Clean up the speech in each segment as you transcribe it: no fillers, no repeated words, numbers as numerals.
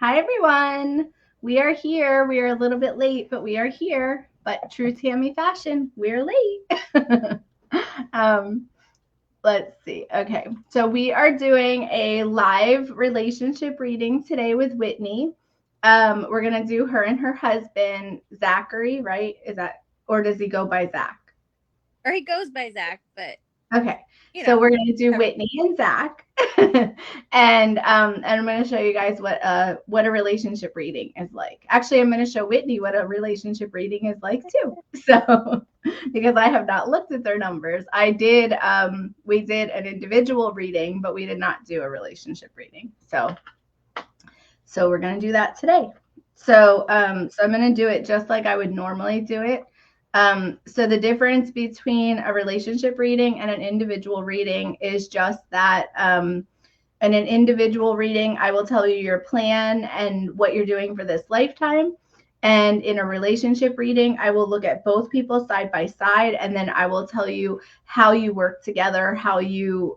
Hi, everyone. We are here. We are a little bit late, but we are here. But true Tammy fashion, we're late. um, let's see. Okay. So we are doing a live relationship reading today with Whitney. We're going to do her and her husband, Zachary, right? Is that, or does he go by Zach? Or he goes by Zach, but Okay. So we're going to do Whitney and Zach. And I'm going to show you guys what a relationship reading is like. Actually, I'm going to show Whitney what a relationship reading is like too. So because I have not looked at their numbers. We did an individual reading, but we did not do a relationship reading. So we're going to do that today. So I'm going to do it just like I would normally do it. So the difference between a relationship reading and an individual reading is just that in an individual reading, I will tell you your plan and what you're doing for this lifetime. And in a relationship reading, I will look at both people side by side, and then I will tell you how you work together, how you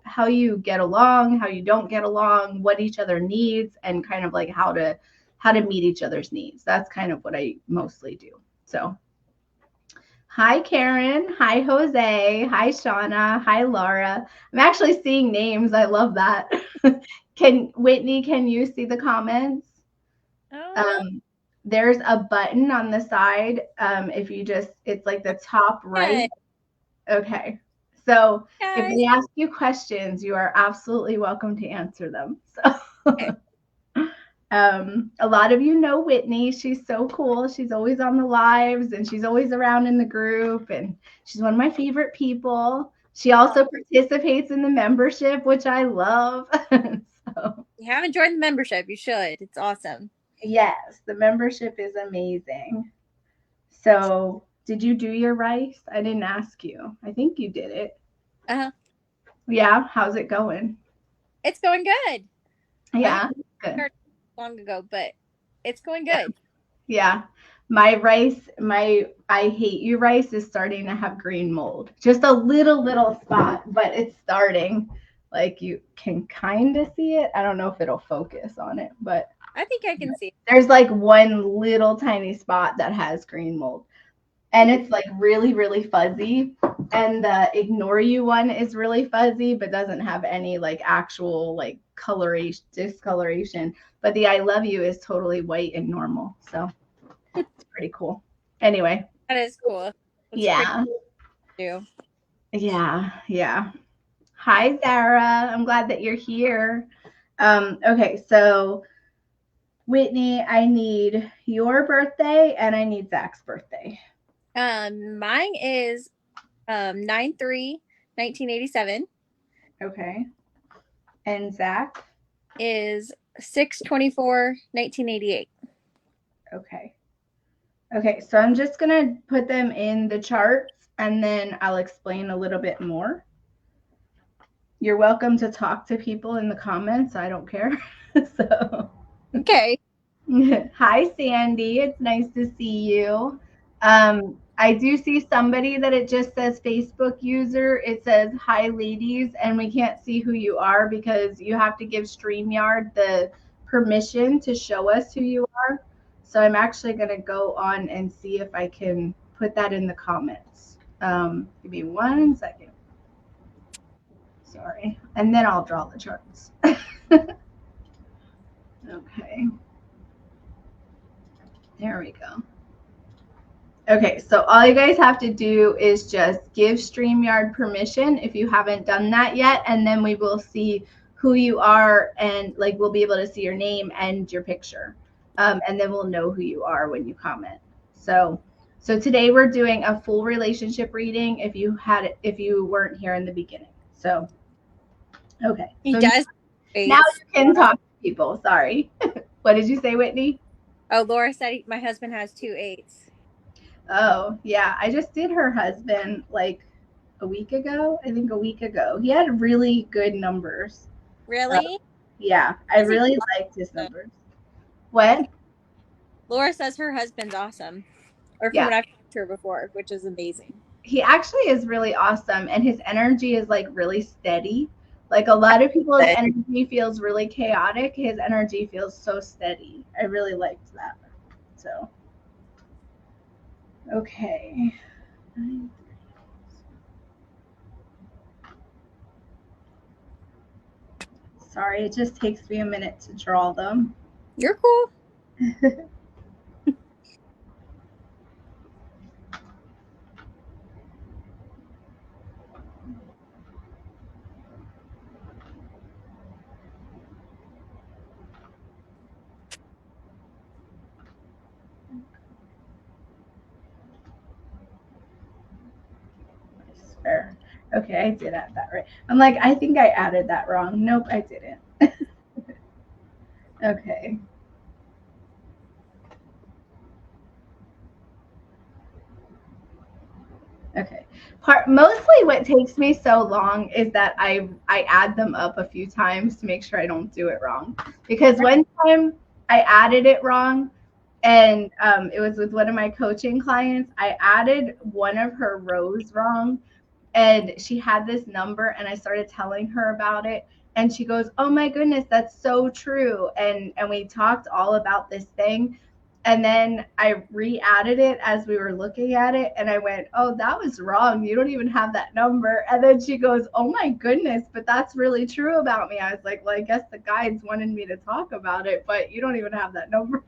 get along, how you don't get along, what each other needs, and kind of like how to meet each other's needs. That's kind of what I mostly do. So hi, Karen. Hi, Jose. Hi, Shauna. Hi, Laura. I'm actually seeing names. I love that. Whitney, can you see the comments? oh, Um, there's a button on the side. It's like the top good. right. Okay. So if Guys. they ask you questions, you are absolutely welcome to answer them. Okay. A lot of you know Whitney. She's so cool. She's always on the lives and she's always around in the group. And she's one of my favorite people. She also participates in the membership, which I love. So, You haven't joined the membership, you should. It's awesome. yes, the membership is amazing. So, did you do your rice? I didn't ask you. I think you did it. Uh-huh. Yeah. How's it going? It's going good. I mean, Yeah. Good. started long ago, but it's going Yeah. good. Yeah. My rice, my I hate you rice is starting to have green mold. Just a little spot, but it's starting. Like you can kind of see it. I don't know if it'll focus on it, but I think I can see. there's like one little tiny spot that has green mold. And it's like really fuzzy. And the ignore you one is really fuzzy, but doesn't have any like actual like coloration, discoloration. But the I love you is totally white and normal. So it's pretty cool. Anyway, That is cool. It's pretty yeah, too. yeah. Hi, Sarah. I'm glad that you're here. Okay, so Whitney, I need your birthday and I need Zach's birthday. Mine is 9/3/1987 Okay, and Zach. is 6/24/1988. Okay. Okay, so I'm just gonna put them in the charts and then I'll explain a little bit more. You're welcome to talk to people in the comments. I don't care. So Okay. hi, Sandy. It's nice to see you. I do see somebody that it just says Facebook user. It says hi, ladies, and we can't see who you are because you have to give StreamYard the permission to show us who you are. So I'm actually going to go on and see if I can put that in the comments. Give me 1 second. Sorry. And then I'll draw the charts. Okay. There we go. Okay, so all you guys have to do is just give StreamYard permission if you haven't done that yet, and then we will see who you are and like we'll be able to see your name and your picture. And then we'll know who you are when you comment. So today we're doing a full relationship reading if you weren't here in the beginning. So okay. He So does. now Eights. you can talk to people. Sorry. What did you say, Whitney? Oh, Laura said my husband has 2/8. Oh, yeah. I just did her husband like a week ago. I think a week ago. He had really good numbers. Uh, Really? yeah, I Is he really liked his awesome? numbers. What? Laura says her husband's awesome. Or from Yeah, what I've talked to her before, which is amazing. he actually is really awesome, and his energy is like really steady. Like a lot of people's energy feels really chaotic. His energy feels so steady. I really liked that. So, okay. Sorry, it just takes me a minute to draw them. You're cool. Okay, I did add that right. I'm like, I think I added that wrong. Nope, I didn't. Okay. Okay. Mostly what takes me so long is that I add them up a few times to make sure I don't do it wrong. Because one time I added it wrong, and it was with one of my coaching clients. I added one of her rows wrong, and she had this number, and I started telling her about it, and she goes, "Oh my goodness, that's so true." And we talked all about this thing, and then I re-added it as we were looking at it, and I went, "Oh, that was wrong. You don't even have that number." And then she goes, "Oh my goodness, but that's really true about me." I was like, "Well, I guess the guides wanted me to talk about it, but you don't even have that number."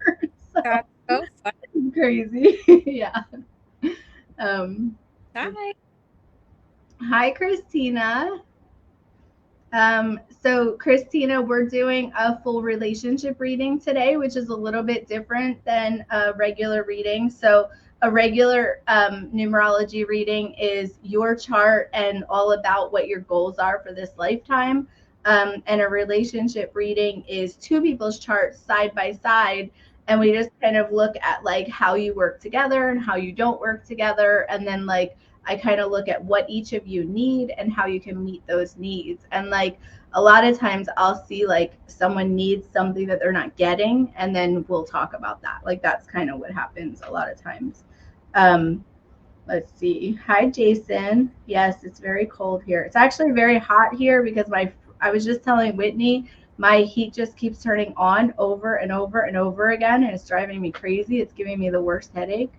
So That's so fun. crazy. Yeah. Hi. Hi, Christina. So Christina, we're doing a full relationship reading today, which is a little bit different than a regular reading. So a regular numerology reading is your chart and all about what your goals are for this lifetime. And a relationship reading is two people's charts side by side. And we just kind of look at like how you work together and how you don't work together. And then like I kind of look at what each of you need and how you can meet those needs. And like a lot of times I'll see like someone needs something that they're not getting, and then we'll talk about that. Like that's kind of what happens a lot of times. Let's see. Hi, Jason. Yes, it's very cold here. It's actually very hot here because I was just telling Whitney my heat just keeps turning on over and over and over again, and it's driving me crazy. It's giving me the worst headache.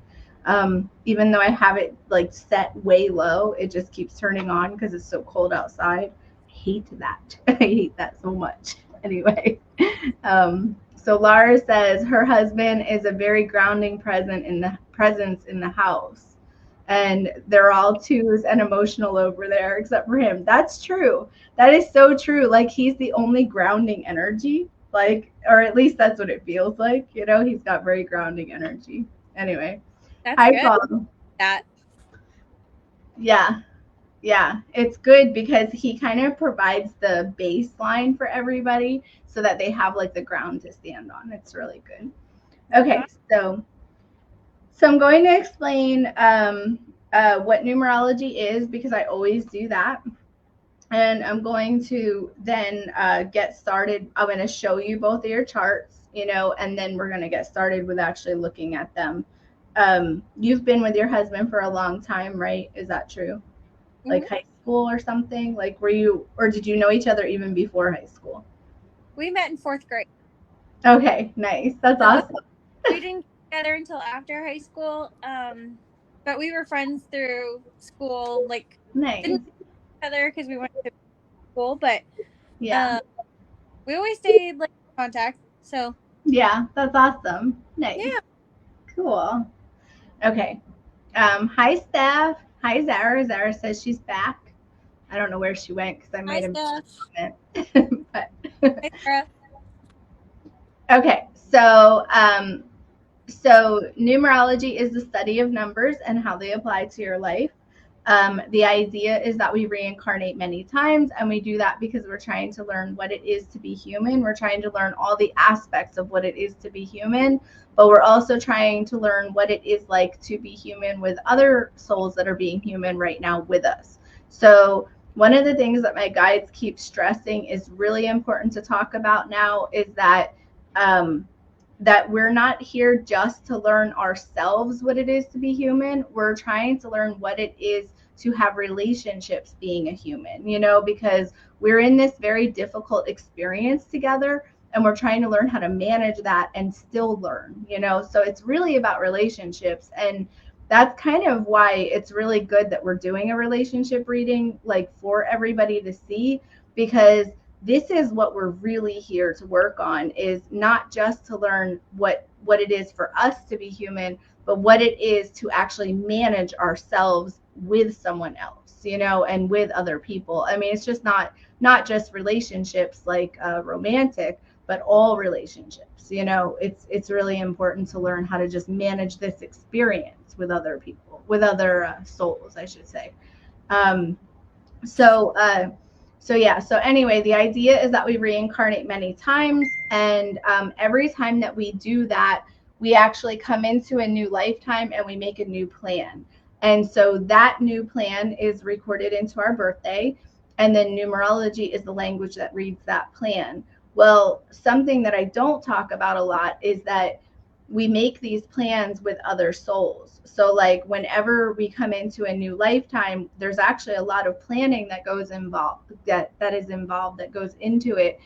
Even though I have it like set way low, it just keeps turning on because it's so cold outside. I hate that. I hate that so much. Anyway, so Laura says her husband is a very grounding presence in the house, and they're all twos and emotional over there except for him. That's true. That is so true. Like he's the only grounding energy, like, or at least that's what it feels like. You know, he's got very grounding energy. Anyway. That's Hi, good. Paul. That. Yeah, yeah, it's good because he kind of provides the baseline for everybody so that they have like the ground to stand on. It's really good. Okay, so I'm going to explain what numerology is because I always do that. And I'm going to then get started. I'm going to show you both of your charts, you know, and then we're going to get started with actually looking at them. You've been with your husband for a long time, right? Is that true? Mm-hmm. Like high school or something? Like were you, or did you know each other even before high school? We met in 4th grade. Okay, nice. That's awesome. We didn't get together until after high school, but we were friends through school. Like, nice. Didn't see each other because we went to school, but yeah, we always stayed like in contact. So yeah, that's awesome. Nice. Yeah. Cool. Okay. Hi, Steph. Hi, Zara. Zara says she's back. I don't know where she went because I might have missed it. But hi, Sarah. Okay, so numerology is the study of numbers and how they apply to your life. The idea is that we reincarnate many times, and we do that because we're trying to learn what it is to be human. We're trying to learn all the aspects of what it is to be human, but we're also trying to learn what it is like to be human with other souls that are being human right now with us. So one of the things that my guides keep stressing is really important to talk about now is that that we're not here just to learn ourselves what it is to be human. We're trying to learn what it is to have relationships being a human, because we're in this very difficult experience together, and we're trying to learn how to manage that and still learn, so it's really about relationships. And that's kind of why it's really good that we're doing a relationship reading, like, for everybody to see, because this is what we're really here to work on, is not just to learn what it is for us to be human, but what it is to actually manage ourselves with someone else, and with other people. I mean, it's just not just relationships, like romantic, but all relationships. It's really important to learn how to just manage this experience with other people, with other souls, I should say. um, so yeah, so anyway, the idea is that we reincarnate many times, and every time that we do that, we actually come into a new lifetime and we make a new plan. And so that new plan is recorded into our birthday, and then numerology is the language that reads that plan. Well, something that I don't talk about a lot is that we make these plans with other souls. So like whenever we come into a new lifetime, there's actually a lot of planning that goes involved, that goes into it.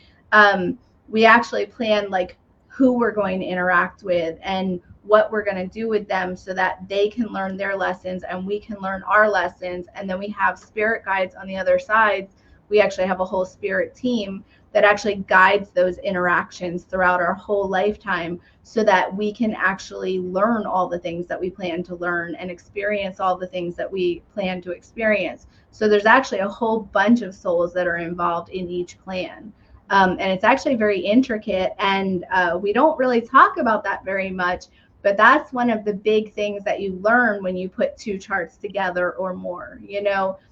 We actually plan like who we're going to interact with and what we're going to do with them, so that they can learn their lessons and we can learn our lessons. And then we have spirit guides on the other side. We actually have a whole spirit team that actually guides those interactions throughout our whole lifetime, so that we can actually learn all the things that we plan to learn and experience all the things that we plan to experience. So there's actually a whole bunch of souls that are involved in each plan. And it's actually very intricate, and we don't really talk about that very much, but that's one of the big things that you learn when you put two charts together or more,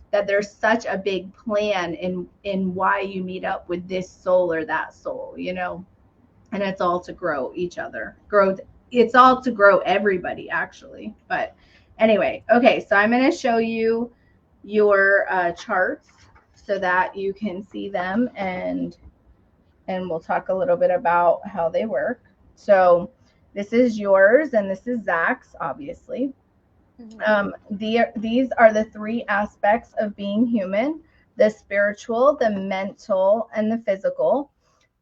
that there's such a big plan in why you meet up with this soul or that soul, and it's all to grow each other. It's all to grow everybody, actually. But anyway, okay, so I'm going to show you your charts so that you can see them, and we'll talk a little bit about how they work. So this is yours and this is Zach's, obviously. These are the three aspects of being human: the spiritual, the mental, and the physical.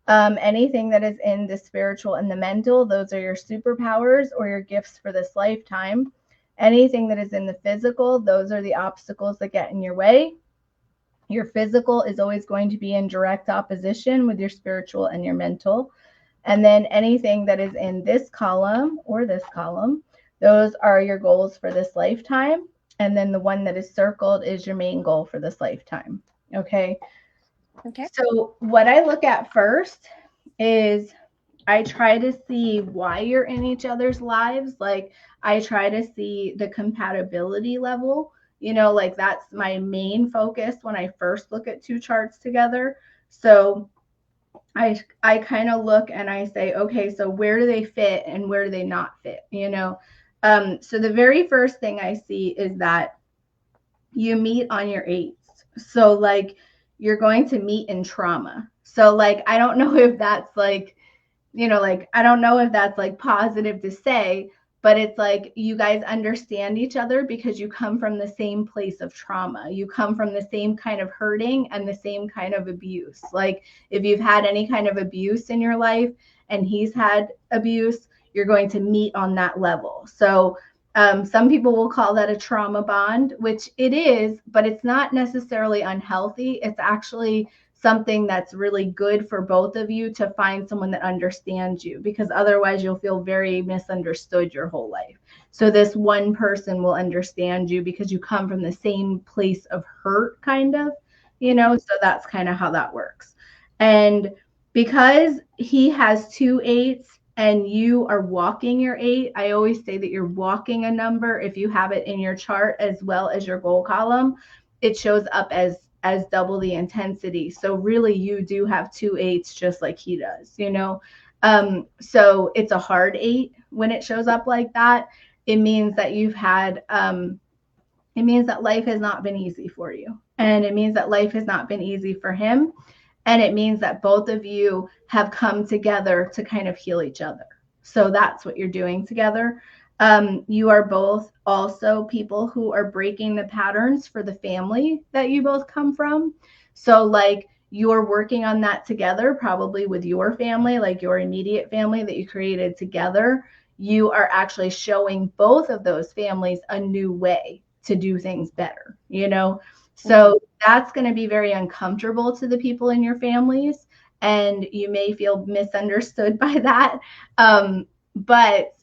Anything that is in the spiritual and the mental, those are your superpowers or your gifts for this lifetime. Anything that is in the physical, those are the obstacles that get in your way. Your physical is always going to be in direct opposition with your spiritual and your mental. And then anything that is in this column or this column, those are your goals for this lifetime. And then the one that is circled is your main goal for this lifetime. Okay. So what I look at first is I try to see why you're in each other's lives. Like I try to see the compatibility level, like that's my main focus when I first look at two charts together. So I kind of look and I say, okay, so where do they fit and where do they not fit? So the very first thing I see is that you meet on your eights. So like you're going to meet in trauma. So like I don't know if that's like, like I don't know if that's like positive to say, but it's like you guys understand each other because you come from the same place of trauma. You come from the same kind of hurting and the same kind of abuse. Like if you've had any kind of abuse in your life and he's had abuse, you're going to meet on that level. So some people will call that a trauma bond, which it is, but it's not necessarily unhealthy. It's actually something that's really good for both of you to find someone that understands you, because otherwise you'll feel very misunderstood your whole life. So this one person will understand you because you come from the same place of hurt, kind of, so that's kind of how that works. And because he has 2 8s and you are walking your 8, I always say that you're walking a number. If you have it in your chart as well as your goal column, it shows up as double the intensity. So really you do have 2 8s just like he does, so it's a hard 8 when it shows up like that. It means that you've had it means that life has not been easy for you, and it means that life has not been easy for him, and it means that both of you have come together to kind of heal each other. So that's what you're doing together. You are both also people who are breaking the patterns for the family that you both come from. So, like, you're working on that together, probably with your family, like your immediate family that you created together. You are actually showing both of those families a new way to do things better, you know? So, that's going to be very uncomfortable to the people in your families, and you may feel misunderstood by that. But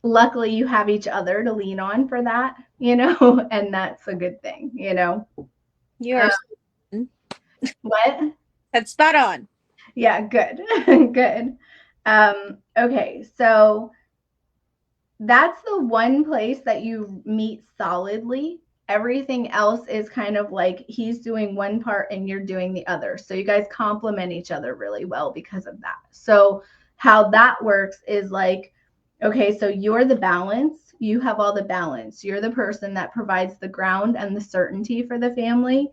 luckily you have each other to lean on for that, and that's a good thing, You are what? that's spot on. Yeah, good. Good. Okay, so that's the one place that you meet solidly. Everything else is kind of like he's doing one part and you're doing the other. So you guys complement each other really well because of that. So how that works is like, okay, so you're the balance. You have all the balance. You're the person that provides the ground and the certainty for the family.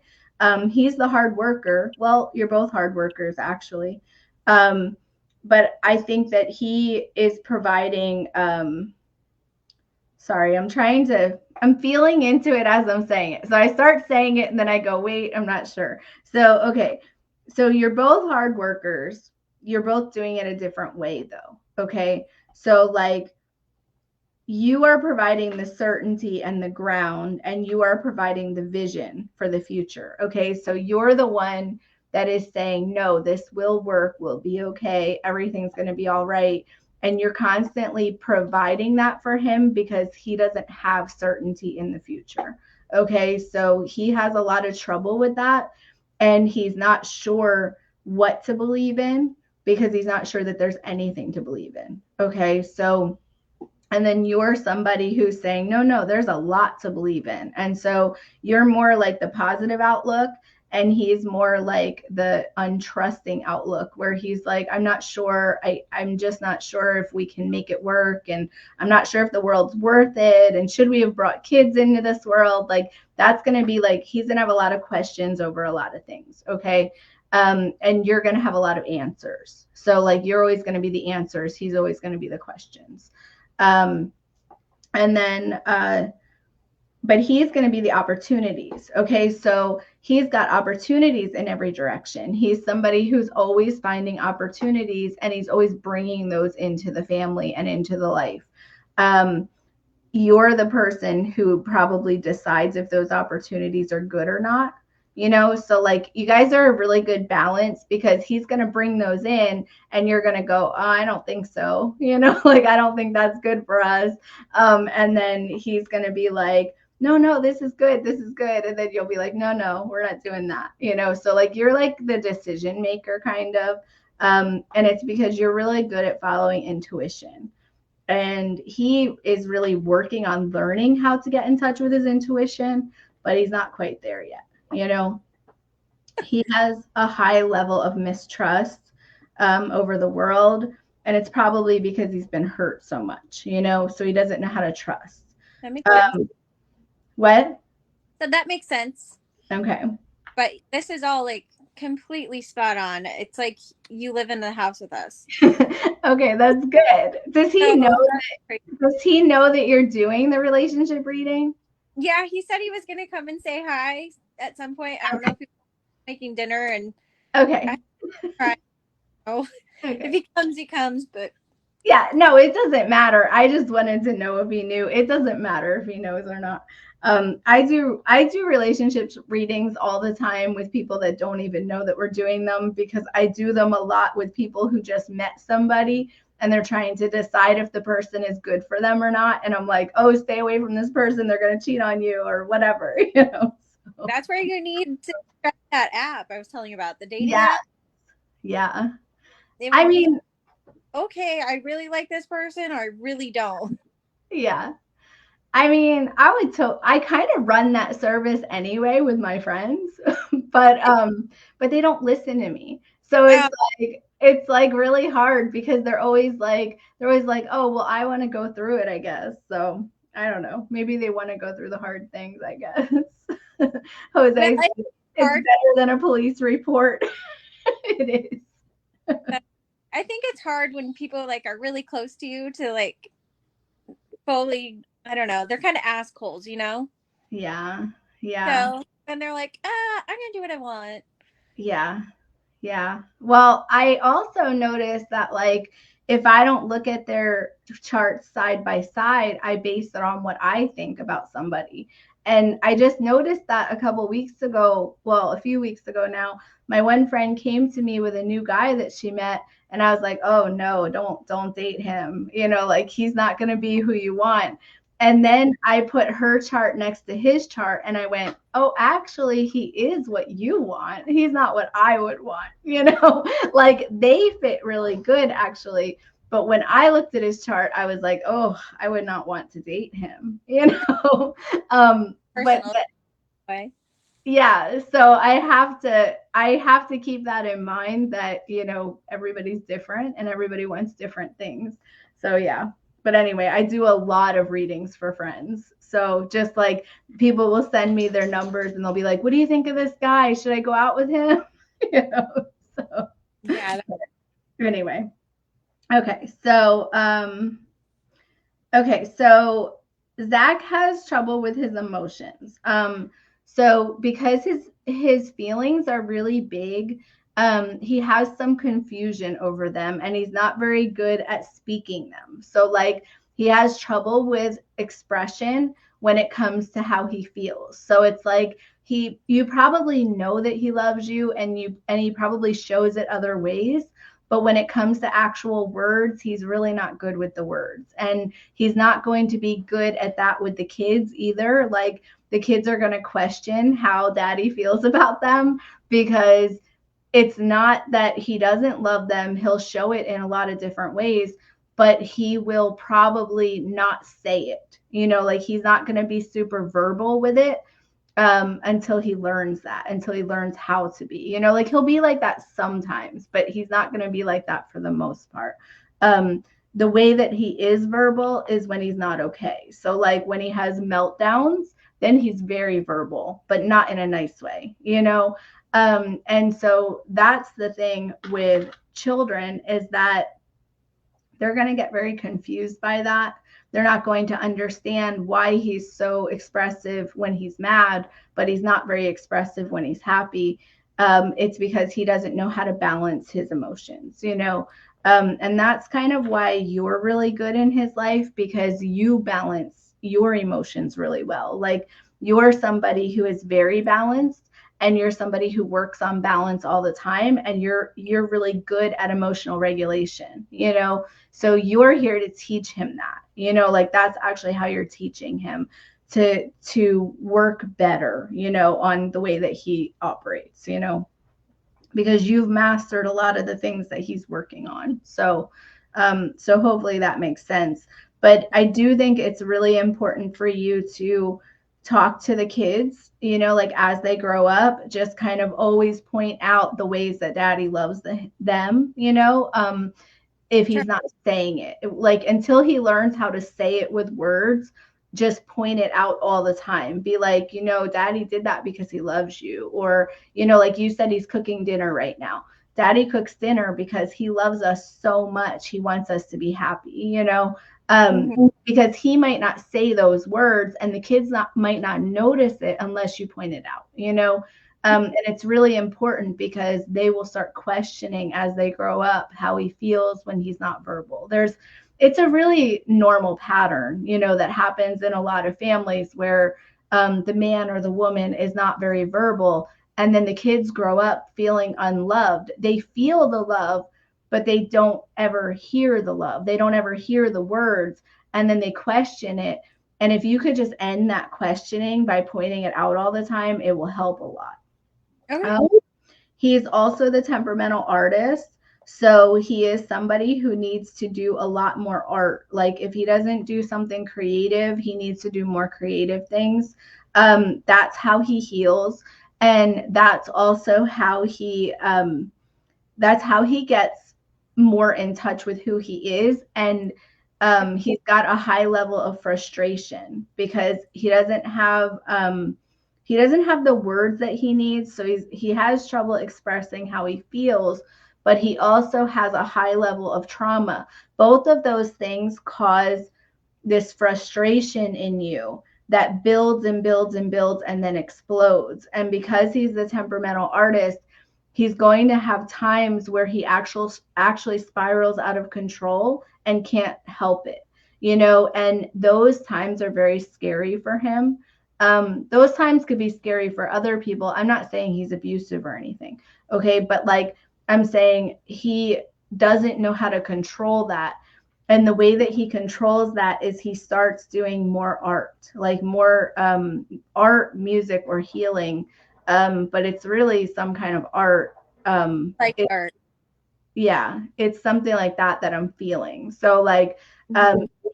He's the hard worker. Well, you're both hard workers, actually. But I think that he is providing sorry, I'm feeling into it as I'm saying it. So I start saying it and then I go, wait, I'm not sure. So, okay. So you're both hard workers. You're both doing it a different way though. Okay. So, like, you are providing the certainty and the ground, and you are providing the vision for the future. Okay. So you're the one that is saying, no, this will work, will be okay, everything's going to be all right. And you're constantly providing that for him because he doesn't have certainty in the future. Okay. So he has a lot of trouble with that, and he's not sure what to believe in because he's not sure that there's anything to believe in. Okay. So, and then you're somebody who's saying, no, no, there's a lot to believe in. And so you're more like the positive outlook, and he's more like the untrusting outlook, where he's like, I'm not sure. I'm just not sure if we can make it work. And I'm not sure if the world's worth it. And should we have brought kids into this world? Like, that's going to be like, he's going to have a lot of questions over a lot of things. Okay. And you're going to have a lot of answers. So, like, you're always going to be the answers. He's always going to be the questions. Um, and then, but he's going to be the opportunities. Okay. So he's got opportunities in every direction. He's somebody who's always finding opportunities, and he's always bringing those into the family and into the life. You're the person who probably decides if those opportunities are good or not. So, like, you guys are a really good balance because he's going to bring those in and you're going to go, oh, I don't think so. Like, I don't think that's good for us. And then he's going to be like, no, no, this is good. This is good. And then you'll be like, no, no, we're not doing that. So, like, you're like the decision maker kind of. And it's because you're really good at following intuition. And he is really working on learning how to get in touch with his intuition, but he's not quite there yet. He has a high level of mistrust over the world, and it's probably because he's been hurt so much, so he doesn't know how to trust. That makes sense. What? So that makes sense. Okay. But this is all like completely spot on. It's like you live in the house with us. Okay, that's good. Does he know that you're doing the relationship reading? Yeah, he said he was going to come and say hi at some point. I don't know if he was making dinner and okay. Oh, okay. If he comes, he comes, but yeah, no, it doesn't matter. I just wanted to know if he knew. It doesn't matter if he knows or not. I do relationships readings all the time with people that don't even know that we're doing them, because I do them a lot with people who just met somebody and they're trying to decide if the person is good for them or not. And I'm like, oh, stay away from this person. They're going to cheat on you or whatever. So. That's where you need to try that app I was telling you about, the dating app. Yeah. I mean, okay, I really like this person, or I really don't. Yeah. I mean, I kind of run that service anyway with my friends, but they don't listen to me. So it's like really hard because they're always like, oh, well, I want to go through it, I guess. So I don't know. Maybe they want to go through the hard things, I guess. Jose, it's better than a police report. It is. I think it's hard when people like are really close to you to like fully, I don't know, they're kind of assholes, you know? Yeah. Yeah. So, and they're like, I'm gonna do what I want. Yeah. Yeah. Well, I also noticed that, like, if I don't look at their charts side by side, I base it on what I think about somebody. And I just noticed that a couple weeks ago, well, a few weeks ago now, my one friend came to me with a new guy that she met, and I was like, "Oh no, don't date him. You know, like he's not going to be who you want." And Yeah, then I put her chart next to his chart and I went, "Oh, actually, he is what you want. He's not what I would want." You know, like they fit really good, actually. But when I looked at his chart, I was like, "Oh, I would not want to date him." You know, but personal way. yeah, so I have to keep that in mind, that everybody's different and everybody wants different things. So yeah. But anyway, I do a lot of readings for friends. So just like people will send me their numbers and they'll be like, "What do you think of this guy? Should I go out with him?" you know. So Yeah. anyway. Okay. So Zach has trouble with his emotions. So because his feelings are really big, he has some confusion over them, and he's not very good at speaking them. So like he has trouble with expression when it comes to how he feels. So it's like you probably know that he loves you, and he probably shows it other ways. But when it comes to actual words, he's really not good with the words. And he's not going to be good at that with the kids either. Like the kids are going to question how daddy feels about them, because it's not that he doesn't love them. He'll show it in a lot of different ways, but he will probably not say it. Like he's not going to be super verbal with it, until he learns until he learns how to be. Like he'll be like that sometimes, but he's not going to be like that for the most part. The way that he is verbal is when he's not okay. So like when he has meltdowns, then he's very verbal, but not in a nice way. And so that's the thing with children, is that they're going to get very confused by that. They're not going to understand why he's so expressive when he's mad, but he's not very expressive when he's happy. It's because he doesn't know how to balance his emotions. And that's kind of why you're really good in his life, because you balance your emotions really well. Like you're somebody who is very balanced, and you're somebody who works on balance all the time, and you're really good at emotional regulation. So you're here to teach him that. Like that's actually how you're teaching him to work better, on the way that he operates, because you've mastered a lot of the things that he's working on. So hopefully that makes sense. But I do think it's really important for you to talk to the kids, like as they grow up, just kind of always point out the ways that daddy loves them, if Sure. he's not saying it. Like until he learns how to say it with words, just point it out all the time. Be like, daddy did that because he loves you. Or, like you said, he's cooking dinner right now. Daddy cooks dinner because he loves us so much. He wants us to be happy, Mhm. because he might not say those words, and the kids might not notice it unless you point it out. And it's really important because they will start questioning as they grow up how he feels when he's not verbal. It's a really normal pattern, that happens in a lot of families where the man or the woman is not very verbal. And then the kids grow up feeling unloved. They feel the love, but they don't ever hear the love. They don't ever hear the words. And then they question it. And if you could just end that questioning by pointing it out all the time, it will help a lot. Okay. Um, he's also the temperamental artist. So he is somebody who needs to do a lot more art. Like if he doesn't do something creative, he needs to do more creative things. That's how he heals. And that's how he gets more in touch with who he is. And he's got a high level of frustration because he doesn't have the words that he needs. So he has trouble expressing how he feels, but he also has a high level of trauma. Both of those things cause this frustration in you that builds and builds and builds and then explodes. And because he's the temperamental artist, he's going to have times where he actually spirals out of control and can't help it, and those times are very scary for him. Those times could be scary for other people. I'm not saying he's abusive or anything, okay, but like I'm saying, he doesn't know how to control that. And the way that he controls that is he starts doing more art, like more art, music, or healing. But it's really some kind of art. Like art. Yeah, it's something like that I'm feeling. So like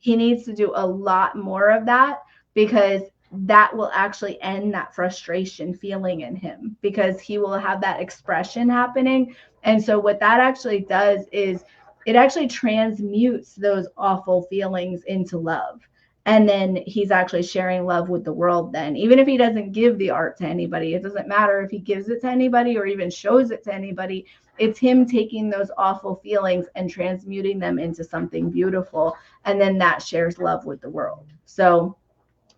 he needs to do a lot more of that, because that will actually end that frustration feeling in him, because he will have that expression happening. And so what that actually does is it actually transmutes those awful feelings into love. And then he's actually sharing love with the world then. Even if he doesn't give the art to anybody, it doesn't matter if he gives it to anybody or even shows it to anybody. It's him taking those awful feelings and transmuting them into something beautiful. And then that shares love with the world. So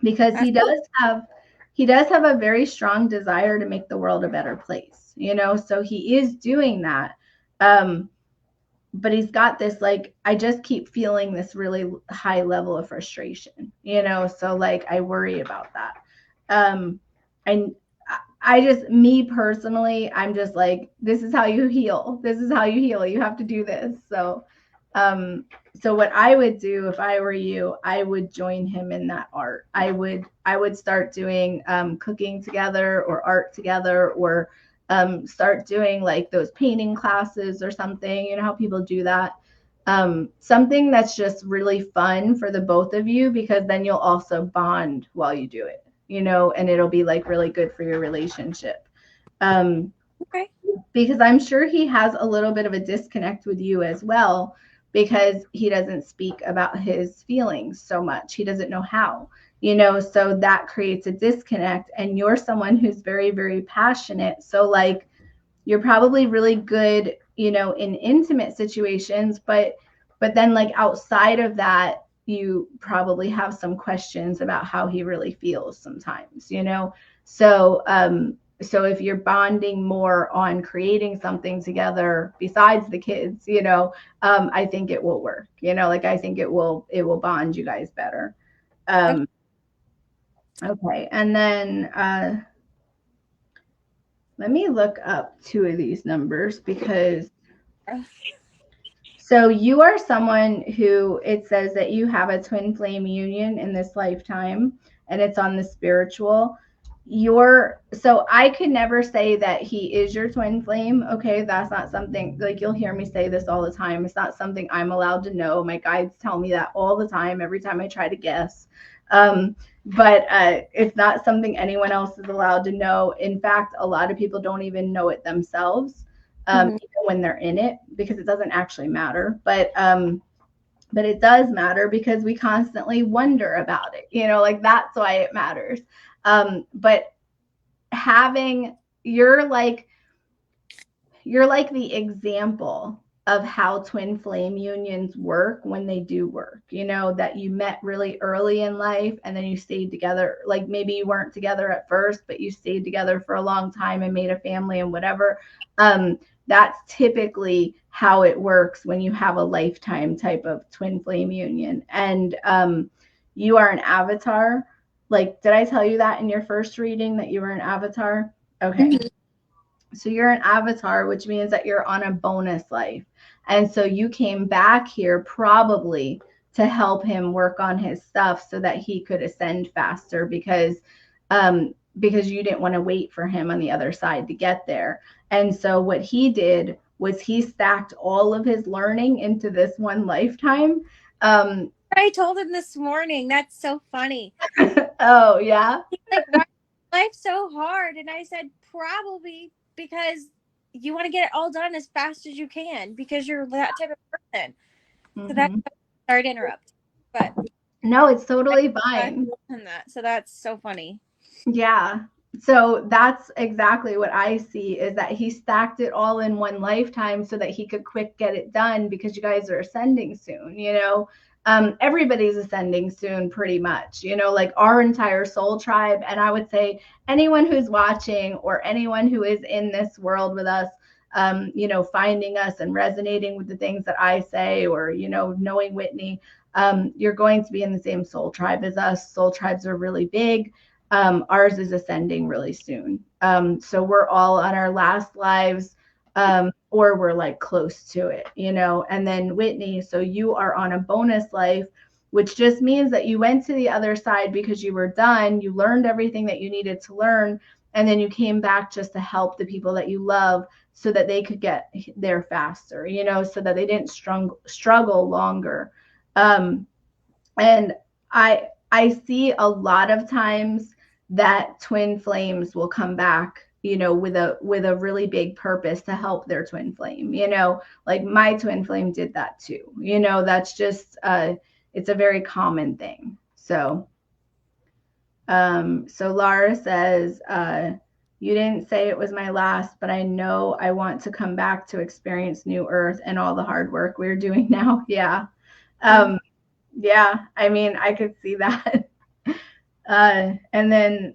because he does have a very strong desire to make the world a better place, so he is doing that. But he's got this, like, I just keep feeling this really high level of frustration, so like I worry about that. And I just, me personally, I'm just like, this is how you heal. This is how you heal. You have to do this. So what I would do if I were you, I would join him in that art. I would start doing cooking together or art together, or start doing like those painting classes or something. You know how people do that? Something that's just really fun for the both of you, because then you'll also bond while you do it, and it'll be like really good for your relationship. Okay. Because I'm sure he has a little bit of a disconnect with you as well, because he doesn't speak about his feelings so much. He doesn't know how, so that creates a disconnect. And you're someone who's very, very passionate. So like, you're probably really good, in intimate situations, but then like outside of that, you probably have some questions about how he really feels sometimes, so if you're bonding more on creating something together besides the kids, I think it will work, like I think it will bond you guys better. Okay. And then let me look up two of these numbers, because so you are someone who, it says that you have a twin flame union in this lifetime, and it's on the spiritual. So I could never say that he is your twin flame. Okay. That's not something, like, you'll hear me say this all the time. It's not something I'm allowed to know. My guides tell me that all the time, every time I try to guess. But it's not something anyone else is allowed to know. In fact, a lot of people don't even know it themselves, even when they're in it, because it doesn't actually matter. But it does matter, because we constantly wonder about it, like that's why it matters. But you're like the example of how twin flame unions work when they do work, that you met really early in life and then you stayed together. Like maybe you weren't together at first, but you stayed together for a long time and made a family and whatever. That's typically how it works when you have a lifetime type of twin flame union. And you are an avatar. Like, did I tell you that in your first reading that you were an avatar? Okay. So you're an avatar, which means that you're on a bonus life. And so you came back here probably to help him work on his stuff so that he could ascend faster, because you didn't want to wait for him on the other side to get there. And so what he did was he stacked all of his learning into this one lifetime. I told him this morning. That's so funny. Oh, yeah. He's like, why is life so hard? And I said, probably because you want to get it all done as fast as you can, because you're that type of person. So that's, sorry to interrupt, but no, it's totally fine. So that's so funny. Yeah. So that's exactly what I see, is that he stacked it all in one lifetime so that he could quick get it done, because you guys are ascending soon, you know. Everybody's ascending soon, pretty much, you know, like our entire soul tribe. And I would say anyone who's watching, or anyone who is in this world with us, you know, finding us and resonating with the things that I say, or, you know, knowing Whitney, you're going to be in the same soul tribe as us. Soul tribes are really big. Ours is ascending really soon. So we're all on our last lives, or we're like close to it, you know. And then Whitney, so you are on a bonus life, which just means that you went to the other side because you were done. You learned everything that you needed to learn. And then you came back just to help the people that you love, so that they could get there faster, you know, so that they didn't struggle longer. Um, and I see a lot of times that twin flames will come back, you know, with a really big purpose to help their twin flame, you know, like my twin flame did that too, you know. That's just it's a very common thing. So so Laura says, you didn't say it was my last, but I know I want to come back to experience new earth and all the hard work we're doing now. Yeah. Yeah, I mean, I could see that. And then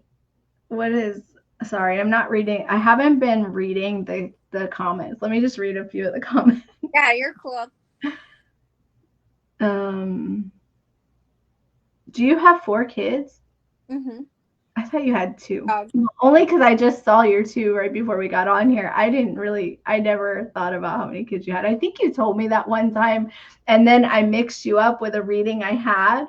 what is, sorry, I'm not reading. I haven't been reading the comments. Let me just read a few of the comments. Yeah, you're cool. Do you have 4 kids? Mm-hmm. I thought you had 2. Oh. Only because I just saw your 2 right before we got on here. I never thought about how many kids you had. I think you told me that one time, and then I mixed you up with a reading I had.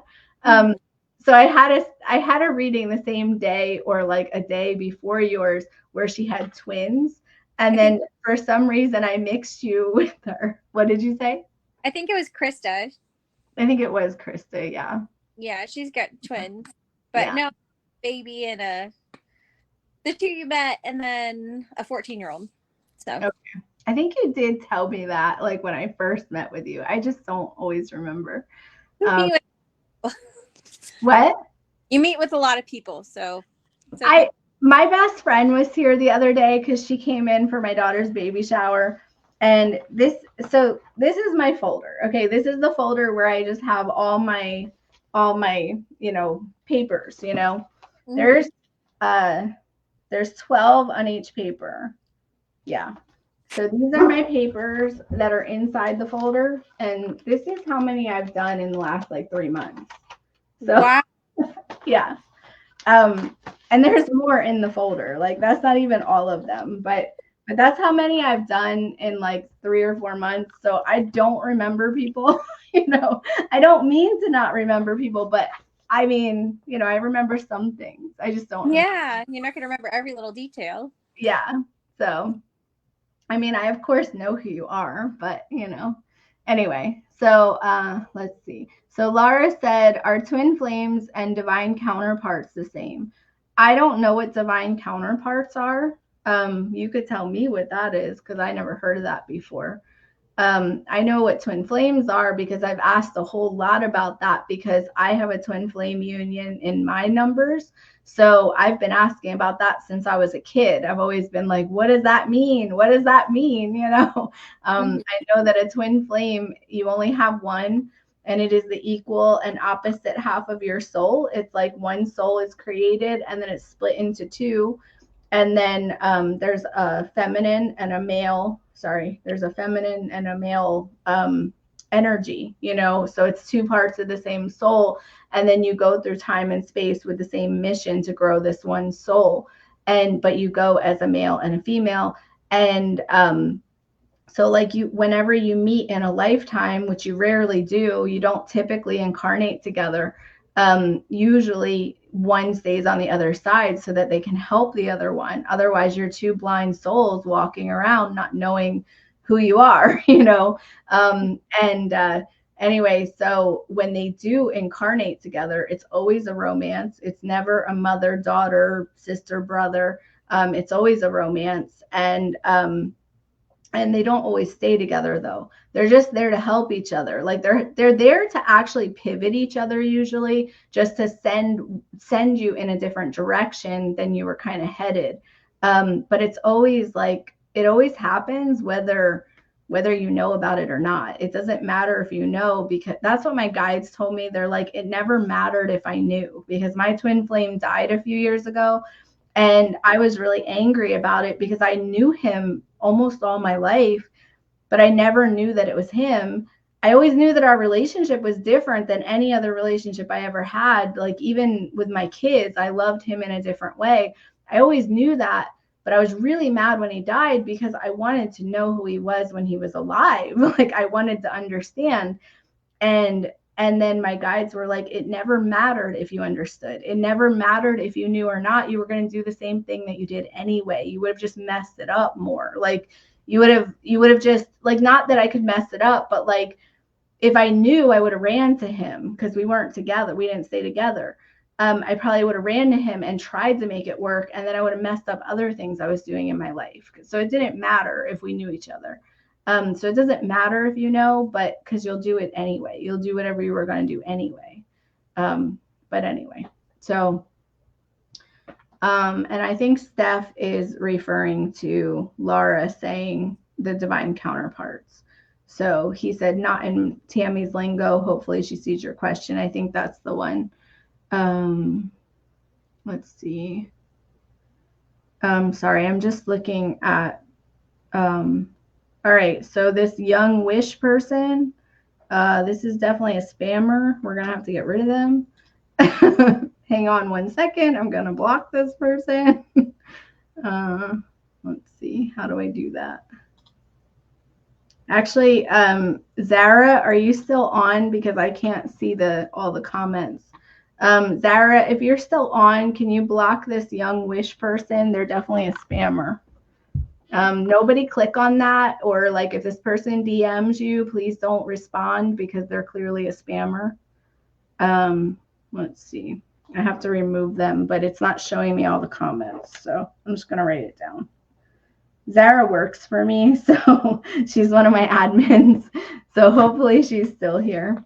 So I had a reading the same day, or like a day before yours, where she had twins, and then for some reason I mixed you with her. What did you say? I think it was Krista. I think it was Krista. Yeah. Yeah, she's got twins, but Yeah. no, baby and the 2 you met, and then a 14-year-old. So okay. I think you did tell me that, like, when I first met with you. I just don't always remember. What? You meet with a lot of people, so it's okay. My best friend was here the other day because she came in for my daughter's baby shower. And this is my folder. Okay, this is the folder where I just have all my, you know, papers, you know. Mm-hmm. There's 12 on each paper. Yeah. So these are my papers that are inside the folder, and this is how many I've done in the last like 3 months. So wow. Yeah. And there's more in the folder. Like, that's not even all of them, but that's how many I've done in like 3 or 4 months. So I don't remember people. You know, I don't mean to not remember people, but I mean, you know, I remember some things. I just don't. Yeah, you're not going to remember every little detail. Yeah. So, I mean, I of course know who you are, but you know. Anyway, so let's see. So Laura said, are twin flames and divine counterparts the same? I don't know what divine counterparts are. You could tell me what that is, because I never heard of that before. I know what twin flames are because I've asked a whole lot about that, because I have a twin flame union in my numbers. So I've been asking about that since I was a kid. I've always been like, what does that mean? What does that mean? You know, I know that a twin flame, you only have one, and it is the equal and opposite half of your soul. It's like one soul is created and then it's split into 2. And then there's a feminine and a male. There's a feminine and a male energy, you know, so it's 2 parts of the same soul. And then you go through time and space with the same mission to grow this one soul. But you go as a male and a female. And so like whenever you meet in a lifetime, which you rarely do, you don't typically incarnate together. Usually one stays on the other side so that they can help the other one. Otherwise, you're 2 blind souls walking around not knowing who you are, you know. Anyway, so when they do incarnate together, it's always a romance. It's never a mother, daughter, sister, brother. It's always a romance. And and they don't always stay together though. They're just there to help each other. Like they're there to actually pivot each other usually, just to send you in a different direction than you were kind of headed. But it's always like it always happens whether you know about it or not. It doesn't matter if you know, because that's what my guides told me. They're like, it never mattered if I knew, because my twin flame died a few years ago. And I was really angry about it because I knew him almost all my life, but I never knew that it was him. I always knew that our relationship was different than any other relationship I ever had. Like, even with my kids, I loved him in a different way. I always knew that, but I was really mad when he died because I wanted to know who he was when he was alive. Like, I wanted to understand. And then my guides were like, it never mattered if you understood. It never mattered if you knew or not. You were going to do the same thing that you did anyway. You would have just messed it up more. Like, you would have just, like, not that I could mess it up, but like, if I knew, I would have ran to him, because we weren't together. We didn't stay together. I probably would have ran to him and tried to make it work. And then I would have messed up other things I was doing in my life. So it didn't matter if we knew each other. So it doesn't matter if you know, but because you'll do it anyway. You'll do whatever you were going to do anyway. But anyway, so, and I think Steph is referring to Laura saying the divine counterparts. So he said, not in Tammy's lingo. Hopefully she sees your question. I think that's the one. Let's see. Sorry, I'm just looking at, all right, so this young wish person, this is definitely a spammer. We're going to have to get rid of them. Hang on 1 second. I'm going to block this person. Let's see. How do I do that? Actually, Zara, are you still on? Because I can't see all the comments. Zara, if you're still on, can you block this young wish person? They're definitely a spammer. Nobody click on that, or like if this person DMs you, please don't respond because they're clearly a spammer. Let's see. I have to remove them, but it's not showing me all the comments, so I'm just going to write it down. Zara works for me, so she's one of my admins, so hopefully she's still here.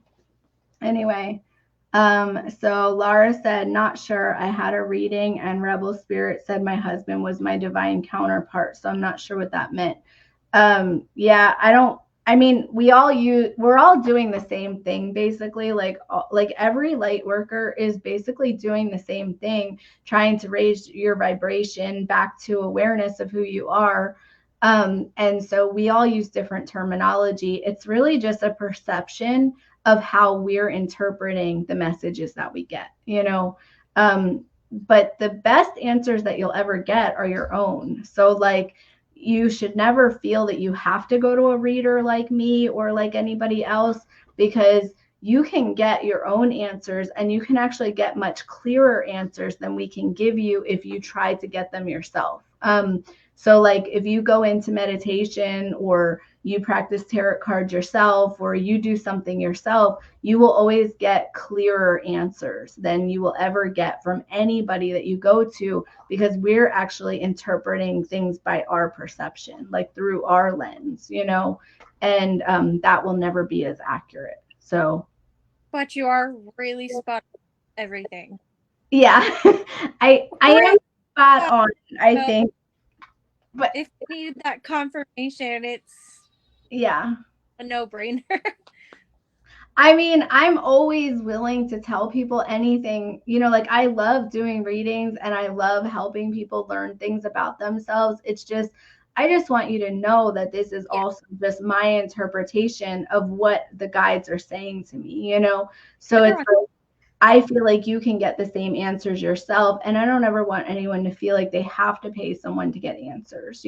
Anyway, so Laura said, not sure. I had a reading and Rebel Spirit said my husband was my divine counterpart, so I'm not sure what that meant. Yeah, we're all doing the same thing, basically. Like every light worker is basically doing the same thing, trying to raise your vibration back to awareness of who you are. And so we all use different terminology. It's really just a perception of how we're interpreting the messages that we get, but the best answers that you'll ever get are your own. So like, you should never feel that you have to go to a reader like me or like anybody else, because you can get your own answers, and you can actually get much clearer answers than we can give you if you try to get them yourself. So like, if you go into meditation or you practice tarot cards yourself or you do something yourself, you will always get clearer answers than you will ever get from anybody that you go to, because we're actually interpreting things by our perception, like through our lens, and that will never be as accurate. So, but you are really spot on everything. Yeah, I am spot on, I think. But if you need that confirmation, it's a no-brainer. I mean, I'm always willing to tell people anything, like I love doing readings and I love helping people learn things about themselves. It's just, I just want you to know that this is also just my interpretation of what the guides are saying to me, So it's like, I feel like you can get the same answers yourself. And I don't ever want anyone to feel like they have to pay someone to get answers,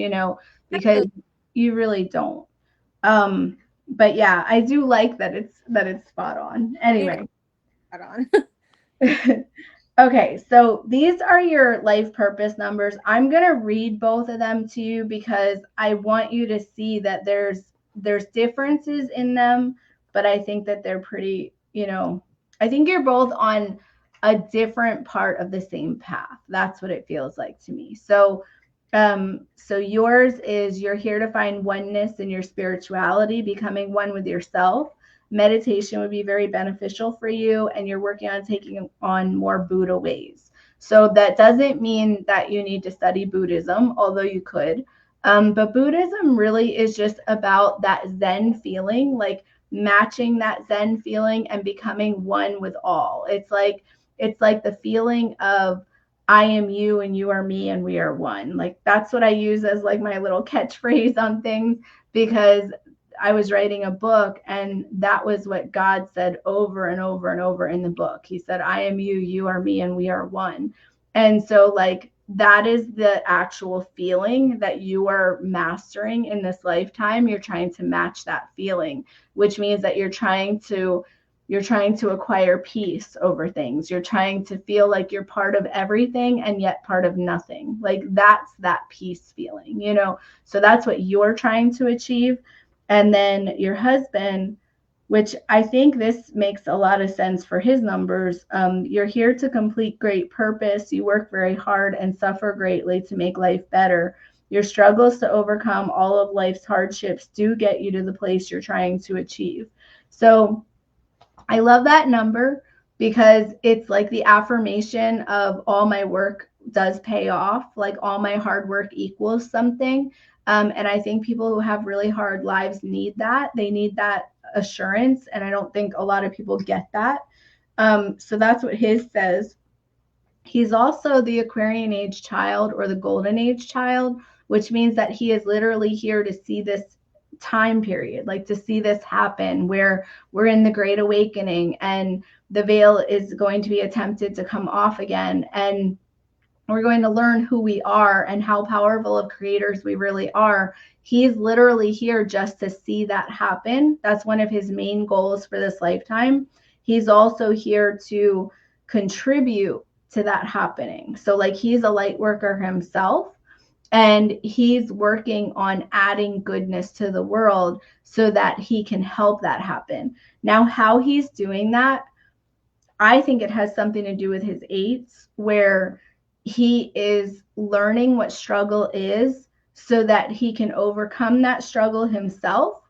because you really don't. But yeah, I do like that it's spot on. Anyway. Spot on. Okay, so these are your life purpose numbers. I'm going to read both of them to you because I want you to see that there's differences in them, but I think that they're pretty, I think you're both on a different part of the same path. That's what it feels like to me. So So yours is you're here to find oneness in your spirituality, becoming one with yourself. Meditation would be very beneficial for you, and you're working on taking on more Buddha ways. So that doesn't mean that you need to study Buddhism, although you could. But Buddhism really is just about that Zen feeling, like matching that Zen feeling and becoming one with all. It's like the feeling of I am you and you are me and we are one. Like that's what I use as like my little catchphrase on things, because I was writing a book and that was what God said over and over and over in the book. He said, I am you, you are me, and we are one. And so like that is the actual feeling that you are mastering in this lifetime. You're trying to match that feeling, which means that you're trying to acquire peace over things. You're trying to feel like you're part of everything and yet part of nothing. Like that's that peace feeling. So that's what you're trying to achieve. And then your husband, which I think this makes a lot of sense for his numbers. You're here to complete great purpose. You work very hard and suffer greatly to make life better. Your struggles to overcome all of life's hardships do get you to the place you're trying to achieve. So I love that number because it's like the affirmation of all my work does pay off, like all my hard work equals something. And I think people who have really hard lives need that. They need that assurance. And I don't think a lot of people get that. So that's what his says. He's also the Aquarian age child or the Golden age child, which means that he is literally here to see this time period, like to see this happen where we're in the Great Awakening and the veil is going to be attempted to come off again. And we're going to learn who we are and how powerful of creators we really are. He's literally here just to see that happen. That's one of his main goals for this lifetime. He's also here to contribute to that happening. So, like, he's a light worker himself, and he's working on adding goodness to the world so that he can help that happen. Now, how he's doing that, I think it has something to do with his eights, where he is learning what struggle is so that he can overcome that struggle himself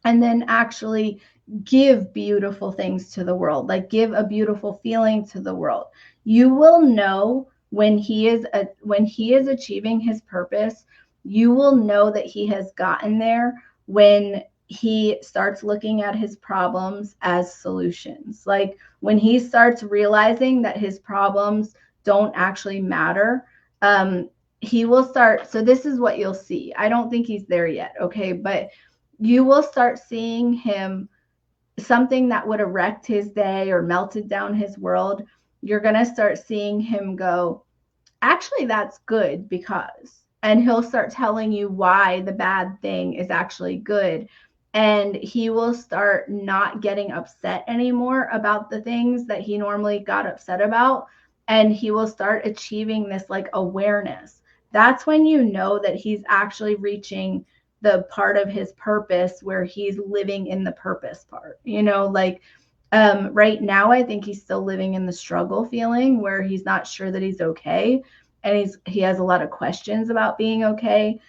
and then actually give beautiful things to the world, like give a beautiful feeling to the world. You will know when he is achieving his purpose. You will know that he has gotten there when he starts looking at his problems as solutions. Like when he starts realizing that his problems don't actually matter, he will start. So this is what you'll see. I don't think he's there yet, okay? But you will start seeing him, something that would have wrecked his day or melted down his world. You're going to start seeing him go, actually, that's good because, and he'll start telling you why the bad thing is actually good. And he will start not getting upset anymore about the things that he normally got upset about. And he will start achieving this like awareness. That's when you know that he's actually reaching the part of his purpose where he's living in the purpose part, like right now, I think he's still living in the struggle feeling where he's not sure that he's okay. And he has a lot of questions about being okay.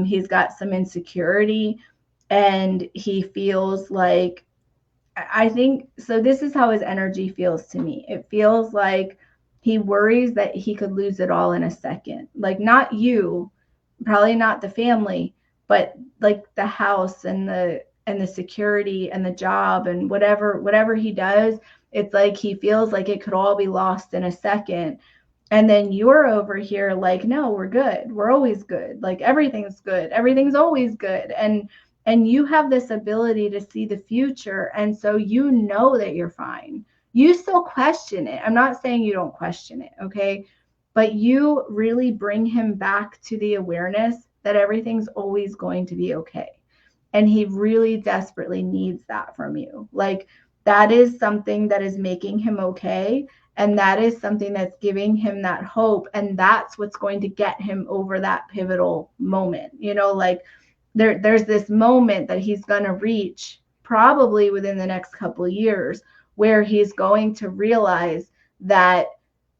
He's got some insecurity and he feels like, I think, so this is how his energy feels to me. It feels like he worries that he could lose it all in a second. Like not you, probably not the family, but like the house and the security and the job and whatever he does. It's like he feels like it could all be lost in a second. And then you're over here like, no, we're good, we're always good, like everything's good, everything's always good. And you have this ability to see the future, and so you know that you're fine. You still question it. I'm not saying you don't question it, okay, but you really bring him back to the awareness that everything's always going to be okay. And he really desperately needs that from you. Like that is something that is making him okay. And that is something that's giving him that hope. And that's what's going to get him over that pivotal moment. Like there's this moment that he's going to reach probably within the next couple of years where he's going to realize that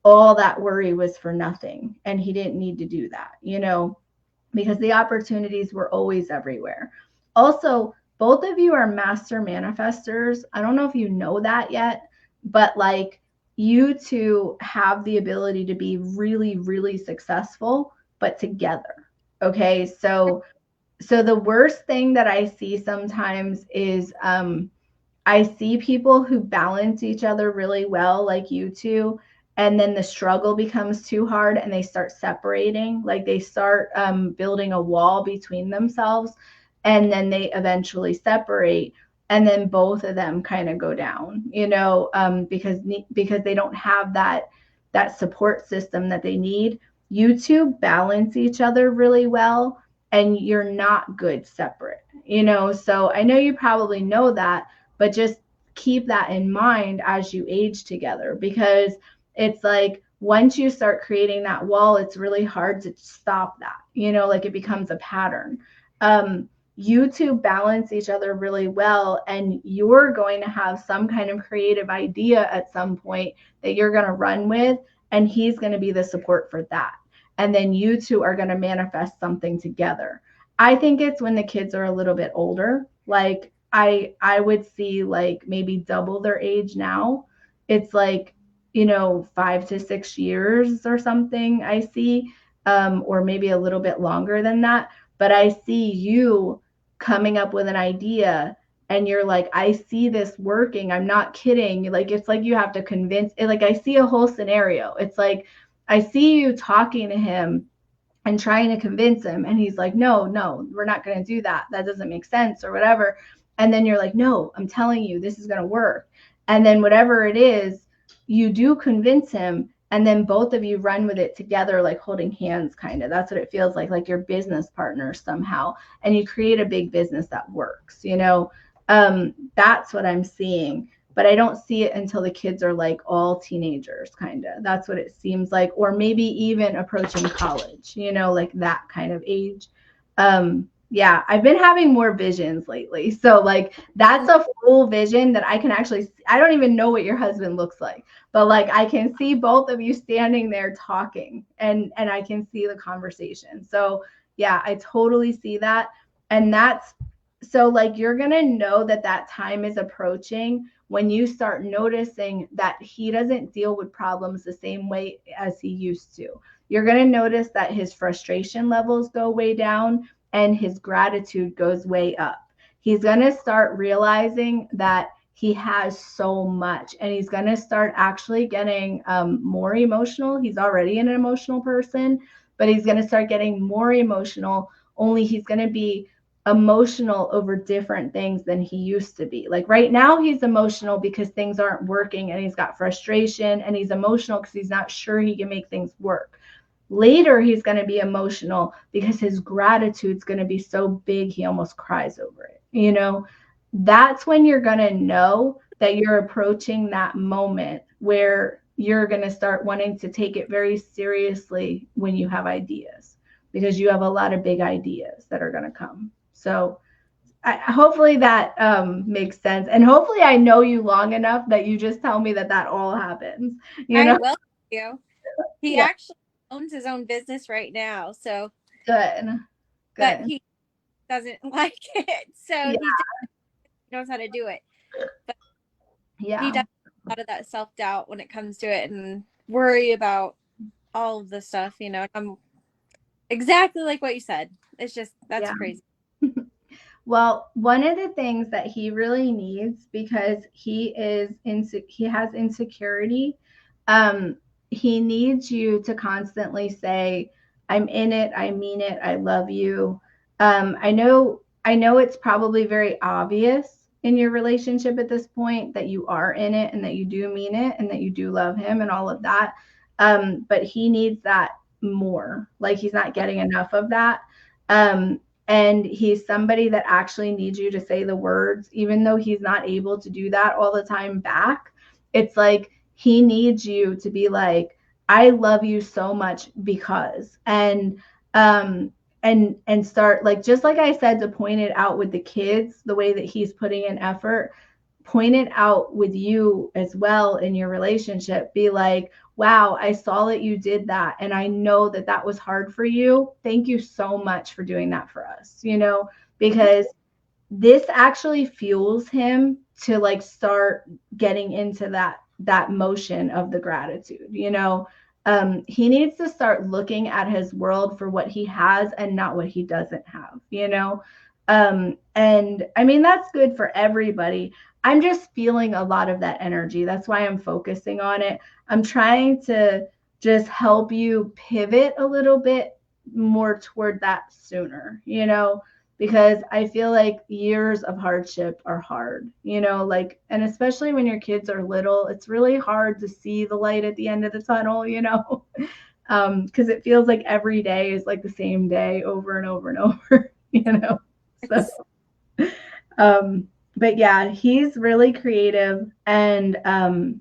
all that worry was for nothing and he didn't need to do that, because the opportunities were always everywhere. Also, both of you are master manifestors. I don't know if you know that yet, but like you two have the ability to be really, really successful, but together. Okay. So the worst thing that I see sometimes is I see people who balance each other really well, like you two, and then the struggle becomes too hard and they start separating. Like they start building a wall between themselves, and then they eventually separate. And then both of them kind of go down, because they don't have that support system that they need. You two balance each other really well, and you're not good separate. So I know you probably know that, but just keep that in mind as you age together, because it's like once you start creating that wall, it's really hard to stop that, like it becomes a pattern. You two balance each other really well, and you're going to have some kind of creative idea at some point that you're going to run with, and he's going to be the support for that. And then you two are going to manifest something together. I think it's when the kids are a little bit older. Like I would see like maybe double their age now. It's like, 5 to 6 years or something I see, or maybe a little bit longer than that. But I see you coming up with an idea and you're like, I see this working. I'm not kidding. Like, it's like you have to convince it. Like, I see a whole scenario. It's like, I see you talking to him and trying to convince him, and he's like, no, we're not going to do that, that doesn't make sense or whatever. And then you're like, no, I'm telling you, this is going to work. And then whatever it is, you do convince him, and then both of you run with it together, like holding hands, kind of. That's what it feels like you're business partners somehow, and you create a big business that works. That's what I'm seeing. But I don't see it until the kids are like all teenagers, kind of. That's what it seems like, or maybe even approaching college, like that kind of age. Yeah, I've been having more visions lately. So like that's a full vision that I can actually, I don't even know what your husband looks like, but like I can see both of you standing there talking, and I can see the conversation. So yeah, I totally see that. And that's, so like you're going to know that time is approaching when you start noticing that he doesn't deal with problems the same way as he used to. You're going to notice that his frustration levels go way down and his gratitude goes way up. He's going to start realizing that he has so much, and he's going to start actually getting more emotional. He's already an emotional person, but he's going to start getting more emotional, only he's going to be emotional over different things than he used to be. Like right now he's emotional because things aren't working, and he's got frustration, and he's emotional because he's not sure he can make things work. Later he's going to be emotional because his gratitude's going to be so big he almost cries over it. That's when you're going to know that you're approaching that moment where you're going to start wanting to take it very seriously when you have ideas, because you have a lot of big ideas that are going to come. So hopefully that makes sense. And hopefully I know you long enough that you just tell me that all happens. I will. He actually owns his own business right now. So good. But he doesn't like it. So he knows how to do it. But he does a lot of that self-doubt when it comes to it, and worry about all of the stuff, I'm exactly like what you said. It's just, that's crazy. Well, one of the things that he really needs, because he has insecurity, he needs you to constantly say, I'm in it, I mean it, I love you. I know it's probably very obvious in your relationship at this point that you are in it and that you do mean it and that you do love him and all of that. But he needs that more. Like he's not getting enough of that. And he's somebody that actually needs you to say the words, even though he's not able to do that all the time back. It's like he needs you to be like, I love you so much because, and start, like, just like I said, to point it out with the kids, the way that he's putting in effort, point it out with you as well in your relationship. Be like, wow, I saw that you did that. And I know that that was hard for you. Thank you so much for doing that for us, because this actually fuels him to like start getting into that motion of the gratitude. He needs to start looking at his world for what he has and not what he doesn't have. And I mean, that's good for everybody. I'm just feeling a lot of that energy. That's why I'm focusing on it. I'm trying to just help you pivot a little bit more toward that sooner, because I feel like years of hardship are hard, and especially when your kids are little, it's really hard to see the light at the end of the tunnel, because it feels like every day is like the same day over and over and over, So, but yeah, he's really creative, and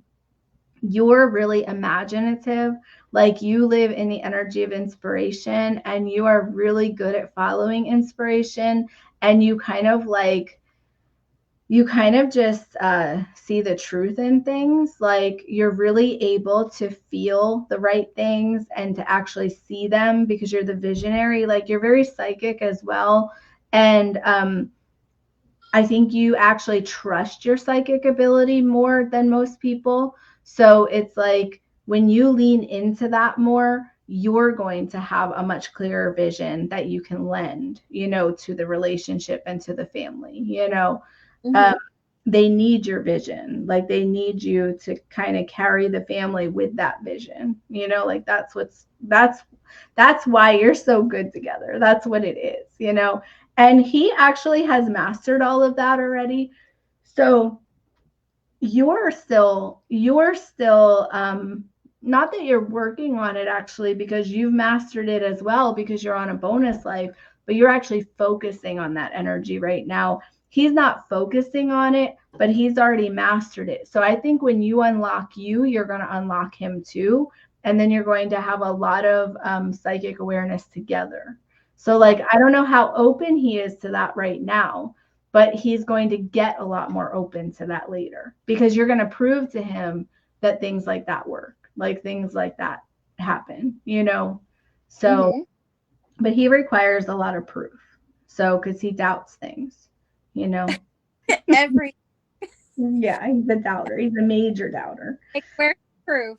you're really imaginative. Like, you live in the energy of inspiration, and you are really good at following inspiration, and you kind of just see the truth in things. Like, you're really able to feel the right things and to actually see them because you're the visionary. Like, you're very psychic as well. And I think you actually trust your psychic ability more than most people. So it's like when you lean into that more, you're going to have a much clearer vision that you can lend, to the relationship and to the family. They need your vision. Like, they need you to kind of carry the family with that vision. Like, that's why you're so good together. That's what it is. And he actually has mastered all of that already. So you're still not that you're working on it actually, because you've mastered it as well, because you're on a bonus life, but you're actually focusing on that energy right now. He's not focusing on it, but he's already mastered it. So I think when you unlock you're going to unlock him too. And then you're going to have a lot of psychic awareness together. So, like, I don't know how open he is to that right now, but he's going to get a lot more open to that later, because you're going to prove to him that things like that work, like things like that happen, So, but he requires a lot of proof. So, because he doubts things, Every Yeah, he's a doubter. He's a major doubter. Like, where's proof?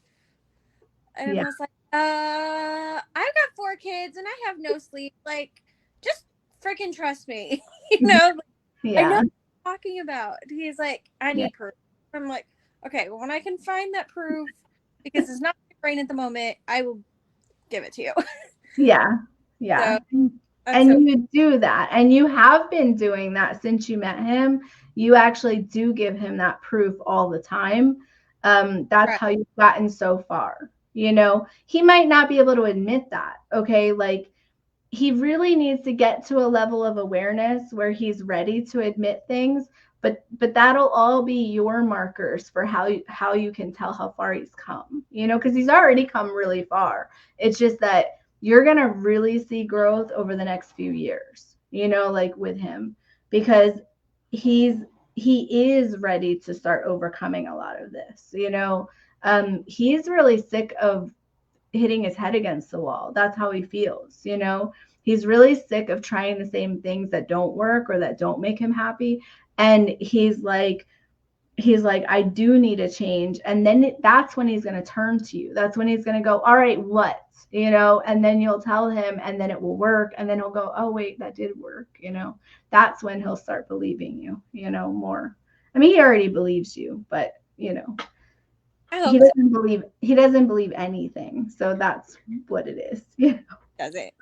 And I'm just like, I've got 4 kids and I have no sleep. Like, just freaking trust me. Yeah. I know what I'm talking about. He's like, I need proof. I'm like, okay, well, when I can find that proof, because it's not my brain at the moment, I will give it to you. Yeah. So, and you do that. And you have been doing that since you met him. You actually do give him that proof all the time. That's how you've gotten so far. He might not be able to admit that. Okay. Like, he really needs to get to a level of awareness where he's ready to admit things, but that'll all be your markers for how you can tell how far he's come, because he's already come really far. It's just that you're going to really see growth over the next few years, like with him, because he is ready to start overcoming a lot of this. He's really sick of hitting his head against the wall. That's how he feels. He's really sick of trying the same things that don't work or that don't make him happy. And he's like, I do need a change. And then that's when he's going to turn to you. That's when he's going to go, all right, what? And then you'll tell him, and then it will work. And then he'll go, oh, wait, that did work. That's when he'll start believing you, more. I mean, he already believes you, but, he doesn't believe anything. So that's what it is. Does it?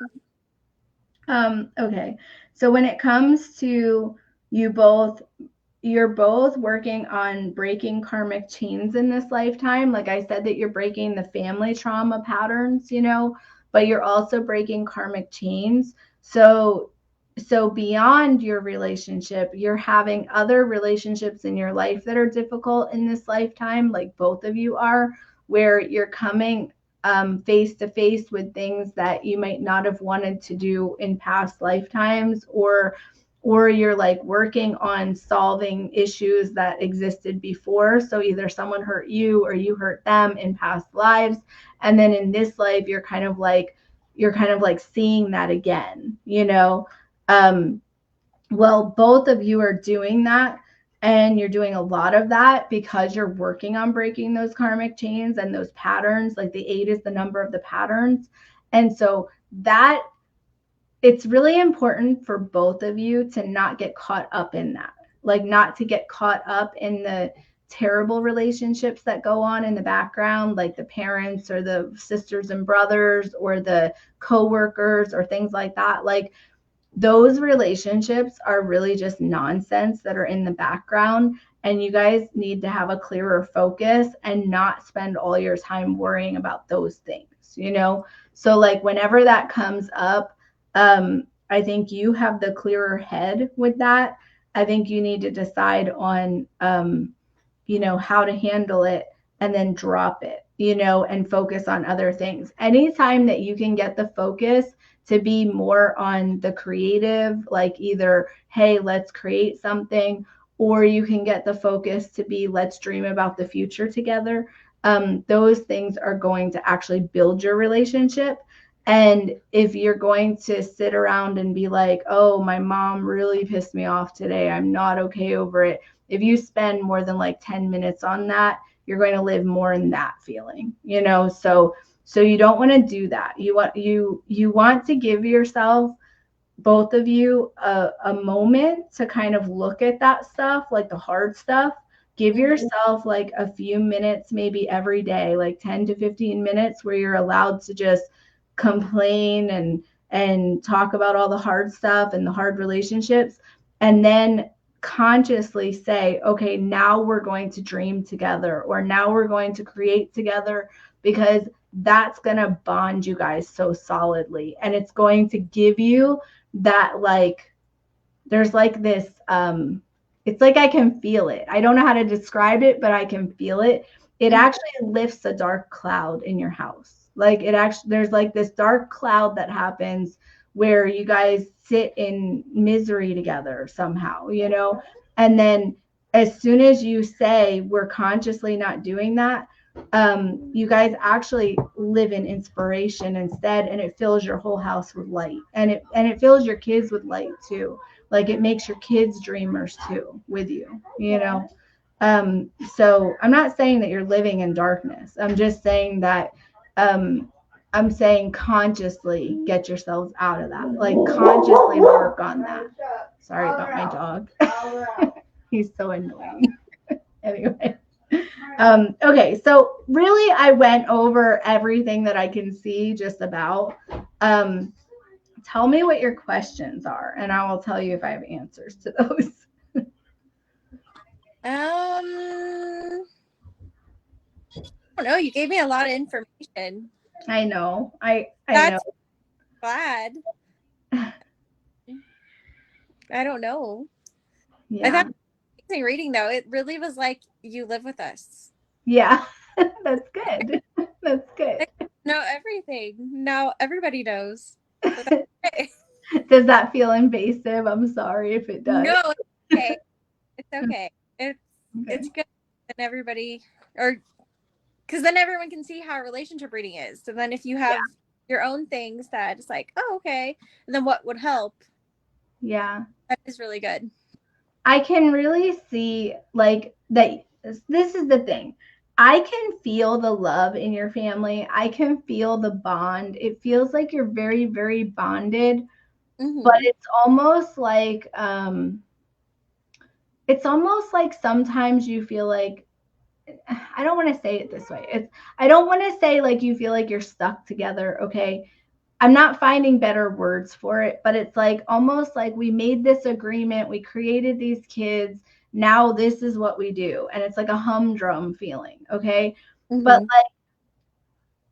Okay. So when it comes to you're both working on breaking karmic chains in this lifetime. Like I said, that you're breaking the family trauma patterns, but you're also breaking karmic chains. So beyond your relationship, you're having other relationships in your life that are difficult in this lifetime, like both of you are, where you're coming face to face with things that you might not have wanted to do in past lifetimes, or or you're like working on solving issues that existed before. So either someone hurt you or you hurt them in past lives. And then in this life, you're kind of like seeing that again, you know? Well, both of you are doing that, and you're doing a lot of that because you're working on breaking those karmic chains and those patterns. Like the 8 is the number of the patterns. And so that it's really important for both of you to not get caught up in that, like not to get caught up in the terrible relationships that go on in the background, like the parents or the sisters and brothers or the coworkers or things like that. Like those relationships are really just nonsense that are in the background, and you guys need to have a clearer focus and not spend all your time worrying about those things, you know? So like whenever that comes up, I think you have the clearer head with that. I think you need to decide on, you know, how to handle it and then drop it, you know, and focus on other things. Anytime that you can get the focus to be more on the creative, like either, hey, let's create something, or you can get the focus to be, let's dream about the future together. Those things are going to actually build your relationship. And if you're going to sit around and be like, oh, my mom really pissed me off today, I'm not okay over it. If you spend more than like 10 minutes on that, you're going to live more in that feeling, you know? So you don't want to do that. You want to give yourself, both of you, a moment to kind of look at that stuff, like the hard stuff. Give yourself like a few minutes, maybe every day, like 10 to 15 minutes where you're allowed to just complain and talk about all the hard stuff and the hard relationships, and then consciously say, okay, now we're going to dream together, or now we're going to create together, because that's going to bond you guys so solidly, and it's going to give you that, like, there's like this it's like I can feel it. I don't know how to describe it, but I can feel it. It actually lifts a dark cloud in your house. Like it actually, there's like this dark cloud that happens where you guys sit in misery together somehow, you know? And then as soon as you say we're consciously not doing that, you guys actually live in inspiration instead, and it fills your whole house with light, and it fills your kids with light too. Like it makes your kids dreamers too with you, you know? So I'm not saying that you're living in darkness. I'm just saying that, I'm saying consciously get yourselves out of that. Like consciously work on that. Sorry about my dog. He's so annoying. Anyway. Okay, so really I went over everything that I can see just about. Tell me what your questions are, and I will tell you if I have answers to those. I don't know. You gave me a lot of information. I know. I That's know. glad. I don't know. Yeah. I thought it was amazing reading, though. It really was like you live with us. Yeah, that's good. That's good. Know everything. Now everybody knows. Okay. Does that feel invasive? I'm sorry if it does. No, it's okay. It's okay. It's good. And everybody, or because then everyone can see how a relationship reading is. So then if you have your own things that it's like, oh, okay, and then what would help? Yeah. That is really good. I can really see like that. This is the thing. I can feel the love in your family. I can feel the bond. It feels like you're very, very bonded, but it's almost like sometimes you feel like, I don't want to say it this way. I don't want to say like you feel like you're stuck together, okay? I'm not finding better words for it, but it's like almost like we made this agreement, we created these kids, now this is what we do. And it's like a humdrum feeling, okay? But like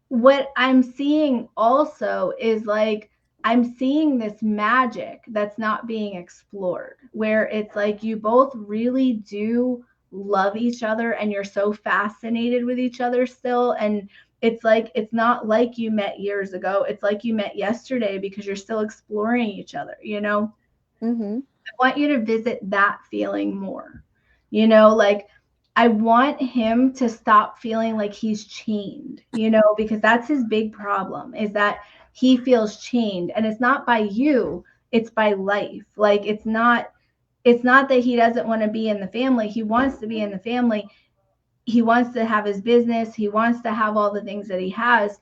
what I'm seeing also is like I'm seeing this magic that's not being explored, where it's like you both really do love each other and you're so fascinated with each other still. And it's like, it's not like you met years ago. It's like you met yesterday because you're still exploring each other, you know? I want you to visit that feeling more. You know, like I want him to stop feeling like he's chained, you know, because that's his big problem is that he feels chained, and it's not by you, it's by life. Like it's not that he doesn't want to be in the family. He wants to be in the family. He wants to have his business. He wants to have all the things that he has.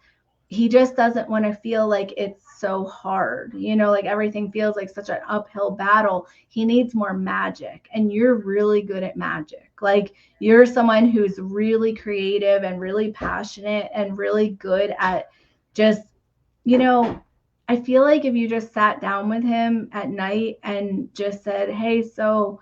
He just doesn't want to feel like it's so hard, you know, like everything feels like such an uphill battle. He needs more magic, and you're really good at magic. Like you're someone who's really creative and really passionate and really good at just, you know, I feel like if you just sat down with him at night and just said, hey, so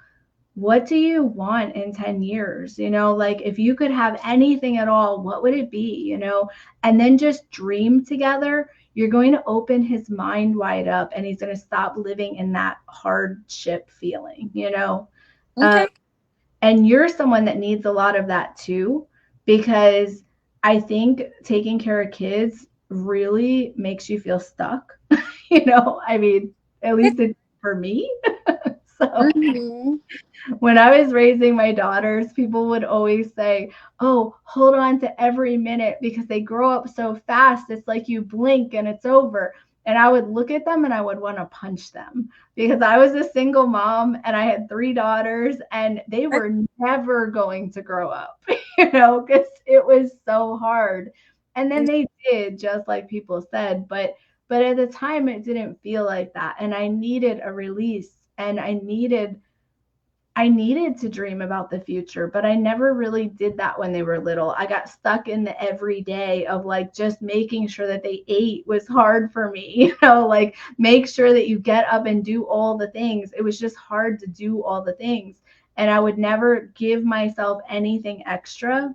what do you want in 10 years? You know, like if you could have anything at all, what would it be? You know, and then just dream together. You're going to open his mind wide up, and he's going to stop living in that hardship feeling, you know. Okay. And you're someone that needs a lot of that too, because I think taking care of kids really makes you feel stuck. You know, I mean, at least it's for me. So Mm-hmm. when I was raising my daughters, people would always say, oh, hold on to every minute because they grow up so fast. It's like you blink and it's over. And I would look at them and I would want to punch them because I was a single mom and I had 3 daughters and they were never going to grow up, you know, because it was so hard. And then they did, just like people said, but at the time it didn't feel like that. And I needed a release, and I needed to dream about the future, but I never really did that when they were little. I got stuck in the everyday of like just making sure that they ate was hard for me, you know, like make sure that you get up and do all the things. It was just hard to do all the things. And I would never give myself anything extra.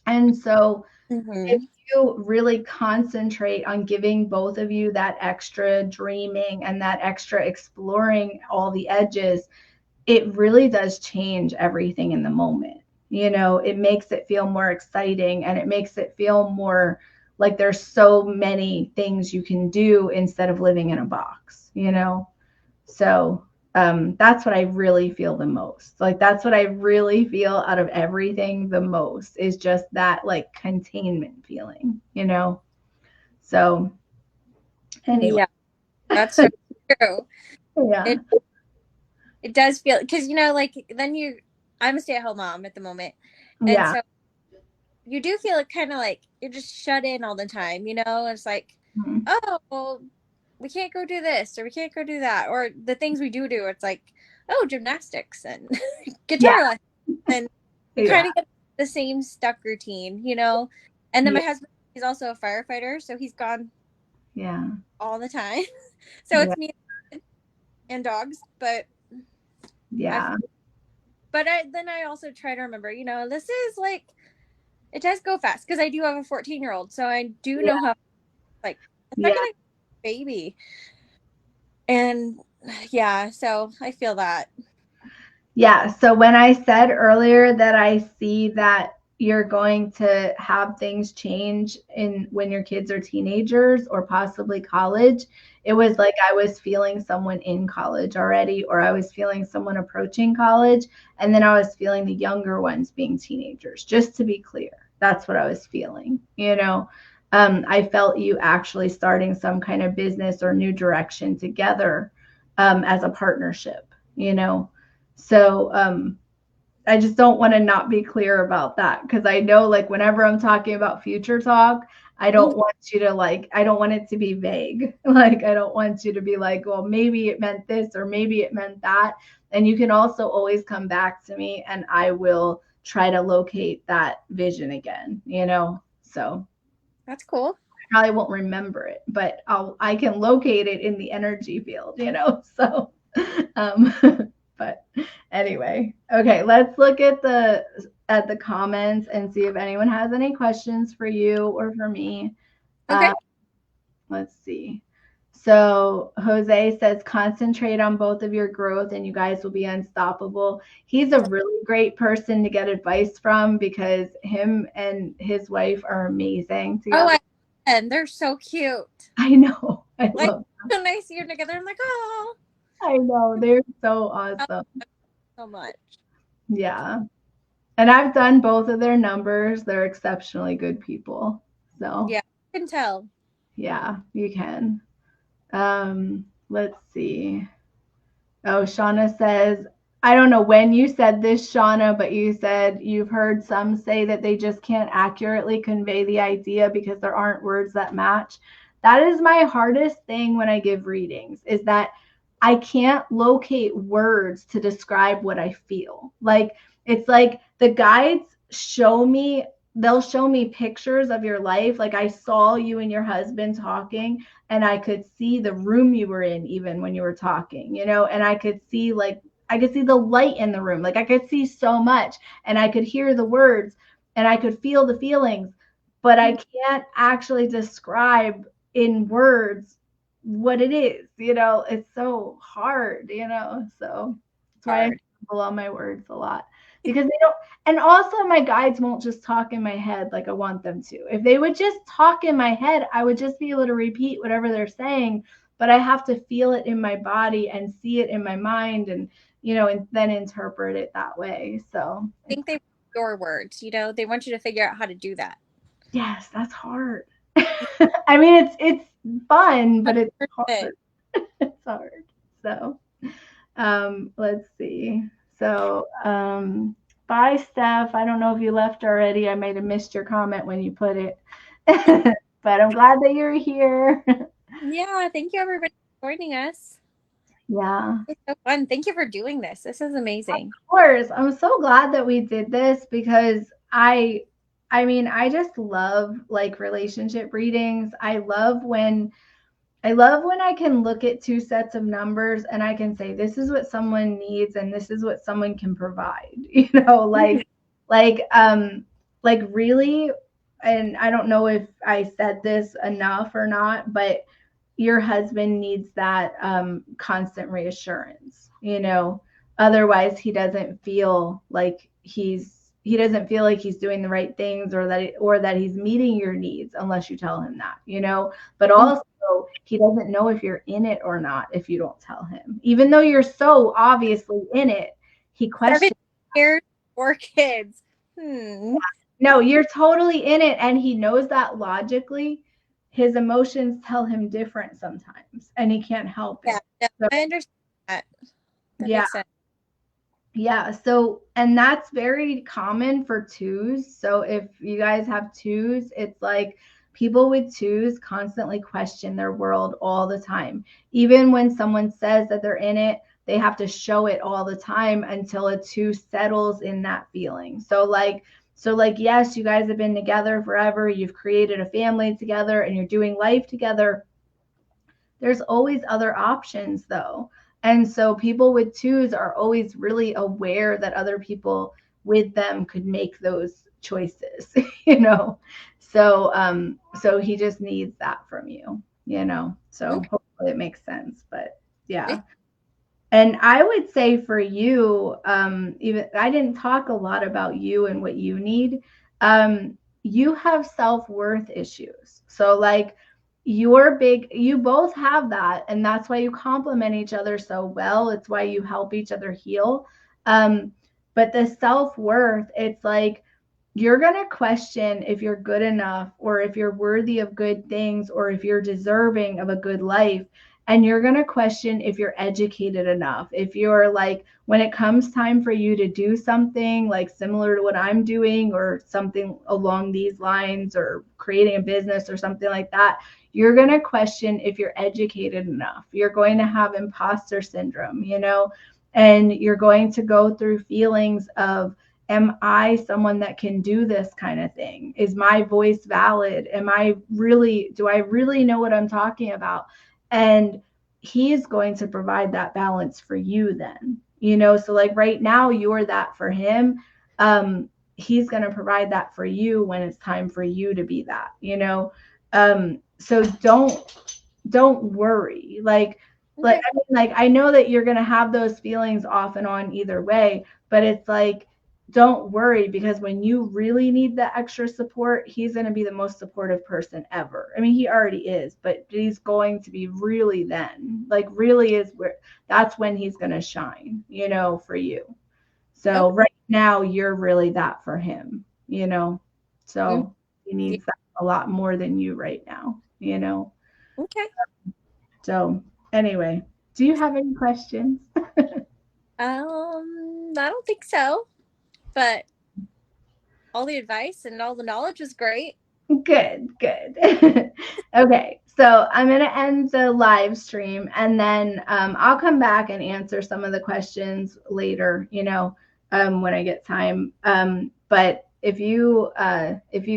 And so if you really concentrate on giving both of you that extra dreaming and that extra exploring all the edges, it really does change everything in the moment. You know, it makes it feel more exciting, and it makes it feel more like there's so many things you can do instead of living in a box, you know? So that's what I really feel the most. Like, that's what I really feel out of everything the most is just that like containment feeling, you know? So, anyway. Yeah, that's so true. Yeah. It does feel, because, you know, like then I'm a stay-at-home mom at the moment. And Yeah. so you do feel it kind of like you're just shut in all the time, you know? It's like, Mm-hmm. oh, well, we can't go do this or we can't go do that. Or the things we do, it's like, oh, gymnastics and guitar lessons. And you kind of get the same stuck routine, you know? And then my husband, he's also a firefighter, so he's gone all the time. So it's me and dogs, but then I also try to remember, you know, this is like, it does go fast because I do have a 14-year-old, so I do know how, like, it's not gonna baby. And so I feel that. Yeah. So when I said earlier that I see that you're going to have things change in when your kids are teenagers or possibly college, it was like I was feeling someone in college already, or I was feeling someone approaching college, and then I was feeling the younger ones being teenagers. Just to be clear, that's what I was feeling, you know. I felt you actually starting some kind of business or new direction together as a partnership, you know. So I just don't want to not be clear about that, because I know like whenever I'm talking about future talk, I don't want you to like, I don't want it to be vague. Like I don't want you to be like, well, maybe it meant this or maybe it meant that. And you can also always come back to me and I will try to locate that vision again, you know? So that's cool. I probably won't remember it, but I can locate it in the energy field, you know? So um but anyway, okay, let's look at the comments and see if anyone has any questions for you or for me. Okay. Let's see. So Jose says, concentrate on both of your growth and you guys will be unstoppable. He's a really great person to get advice from because him and his wife are amazing together. And they're so cute. I know. I like love them. So nice you're together. I'm like, oh. I know, they're so awesome. So much. Yeah. And I've done both of their numbers. They're exceptionally good people. So yeah, I can tell. Yeah, you can. Let's see. Oh, Shauna says, I don't know when you said this, Shauna, but you said you've heard some say that they just can't accurately convey the idea because there aren't words that match. That is my hardest thing when I give readings, is that I can't locate words to describe what I feel. Like, it's like the guides they'll show me pictures of your life. Like, I saw you and your husband talking, and I could see the room you were in even when you were talking, and I could see the light in the room. Like, I could see so much, and I could hear the words, and I could feel the feelings, but I can't actually describe in words what it is. It's so hard, so that's why I stumble on my words a lot, because they don't. And also, my guides won't just talk in my head like I want them to. If they would just talk in my head, I would just be able to repeat whatever they're saying, but I have to feel it in my body and see it in my mind, and and then interpret it that way. So I think they want your words, they want you to figure out how to do that. Yes, that's hard. I mean, it's fun, but it's hard. It's hard. So let's see. So bye, Steph. I don't know if you left already. I might have missed your comment when you put it. But I'm glad that you're here. Yeah, thank you everybody for joining us. Yeah. It's so fun. Thank you for doing this. This is amazing. Of course. I'm so glad that we did this, because I mean, I just love like relationship readings. I love when I can look at two sets of numbers and I can say, this is what someone needs and this is what someone can provide, like, really. And I don't know if I said this enough or not, but your husband needs that constant reassurance. Otherwise he doesn't feel like he's doing the right things, or that he's meeting your needs unless you tell him that. But also, he doesn't know if you're in it or not if you don't tell him, even though you're so obviously in it. He questions. 7 years, 4 kids. No, you're totally in it, and he knows that logically. His emotions tell him different sometimes, and he can't help it. Yeah, so, I understand that. That makes sense. Yeah. So, and that's very common for twos. So if you guys have twos, it's like people with twos constantly question their world all the time. Even when someone says that they're in it, they have to show it all the time until a two settles in that feeling. So, yes, you guys have been together forever. You've created a family together and you're doing life together. There's always other options, though. And so people with twos are always really aware that other people with them could make those choices, So he just needs that from you. So Okay. hopefully it makes sense. But yeah. And I would say for you, even I didn't talk a lot about you and what you need. You have self-worth issues. So like you both have that, and that's why you complement each other so well. It's why you help each other heal. But the self-worth, it's like you're going to question if you're good enough, or if you're worthy of good things, or if you're deserving of a good life. And you're going to question if you're educated enough. If you're like, when it comes time for you to do something like similar to what I'm doing, or something along these lines, or creating a business or something like that, you're going to question if you're educated enough. You're going to have imposter syndrome, and you're going to go through feelings of, am I someone that can do this kind of thing? Is my voice valid? Do I really know what I'm talking about? And he's going to provide that balance for you then. So like right now you're that for him. He's going to provide that for you when it's time for you to be that. So don't worry. Like I mean, like I know that you're going to have those feelings off and on either way, but it's like don't worry, because when you really need the extra support, he's going to be the most supportive person ever. I mean, he already is, but he's going to be really then, like really is where that's when he's going to shine, you know, for you. So right now you're really that for him, you know. So he needs that a lot more than you right now, you know. Okay. So anyway, do you have any questions? I don't think so, but all the advice and all the knowledge was great. Good, good. Okay, so I'm going to end the live stream, and then I'll come back and answer some of the questions later, you know, when I get time. But if you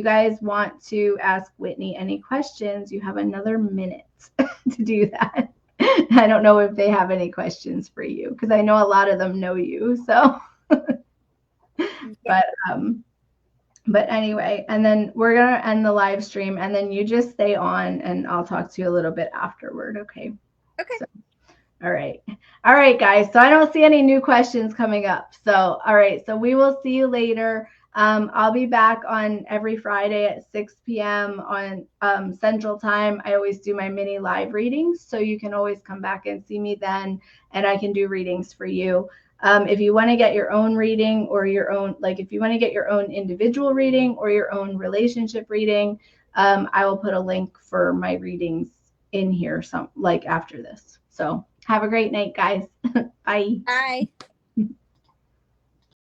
guys want to ask Whitney any questions, you have another minute to do that. I don't know if they have any questions for you, because I know a lot of them know you. So, Yeah. but anyway, and then we're going to end the live stream, and then you just stay on and I'll talk to you a little bit afterward. Okay. Okay. So, all right. All right, guys. So I don't see any new questions coming up. So, all right. So we will see you later. I'll be back on every Friday at 6 p.m. on Central Time. I always do my mini live readings. So you can always come back and see me then, and I can do readings for you. If you want to get your own reading, or your own, like if you want to get your own individual reading or your own relationship reading, I will put a link for my readings in here, some like after this. So have a great night, guys. Bye. Bye.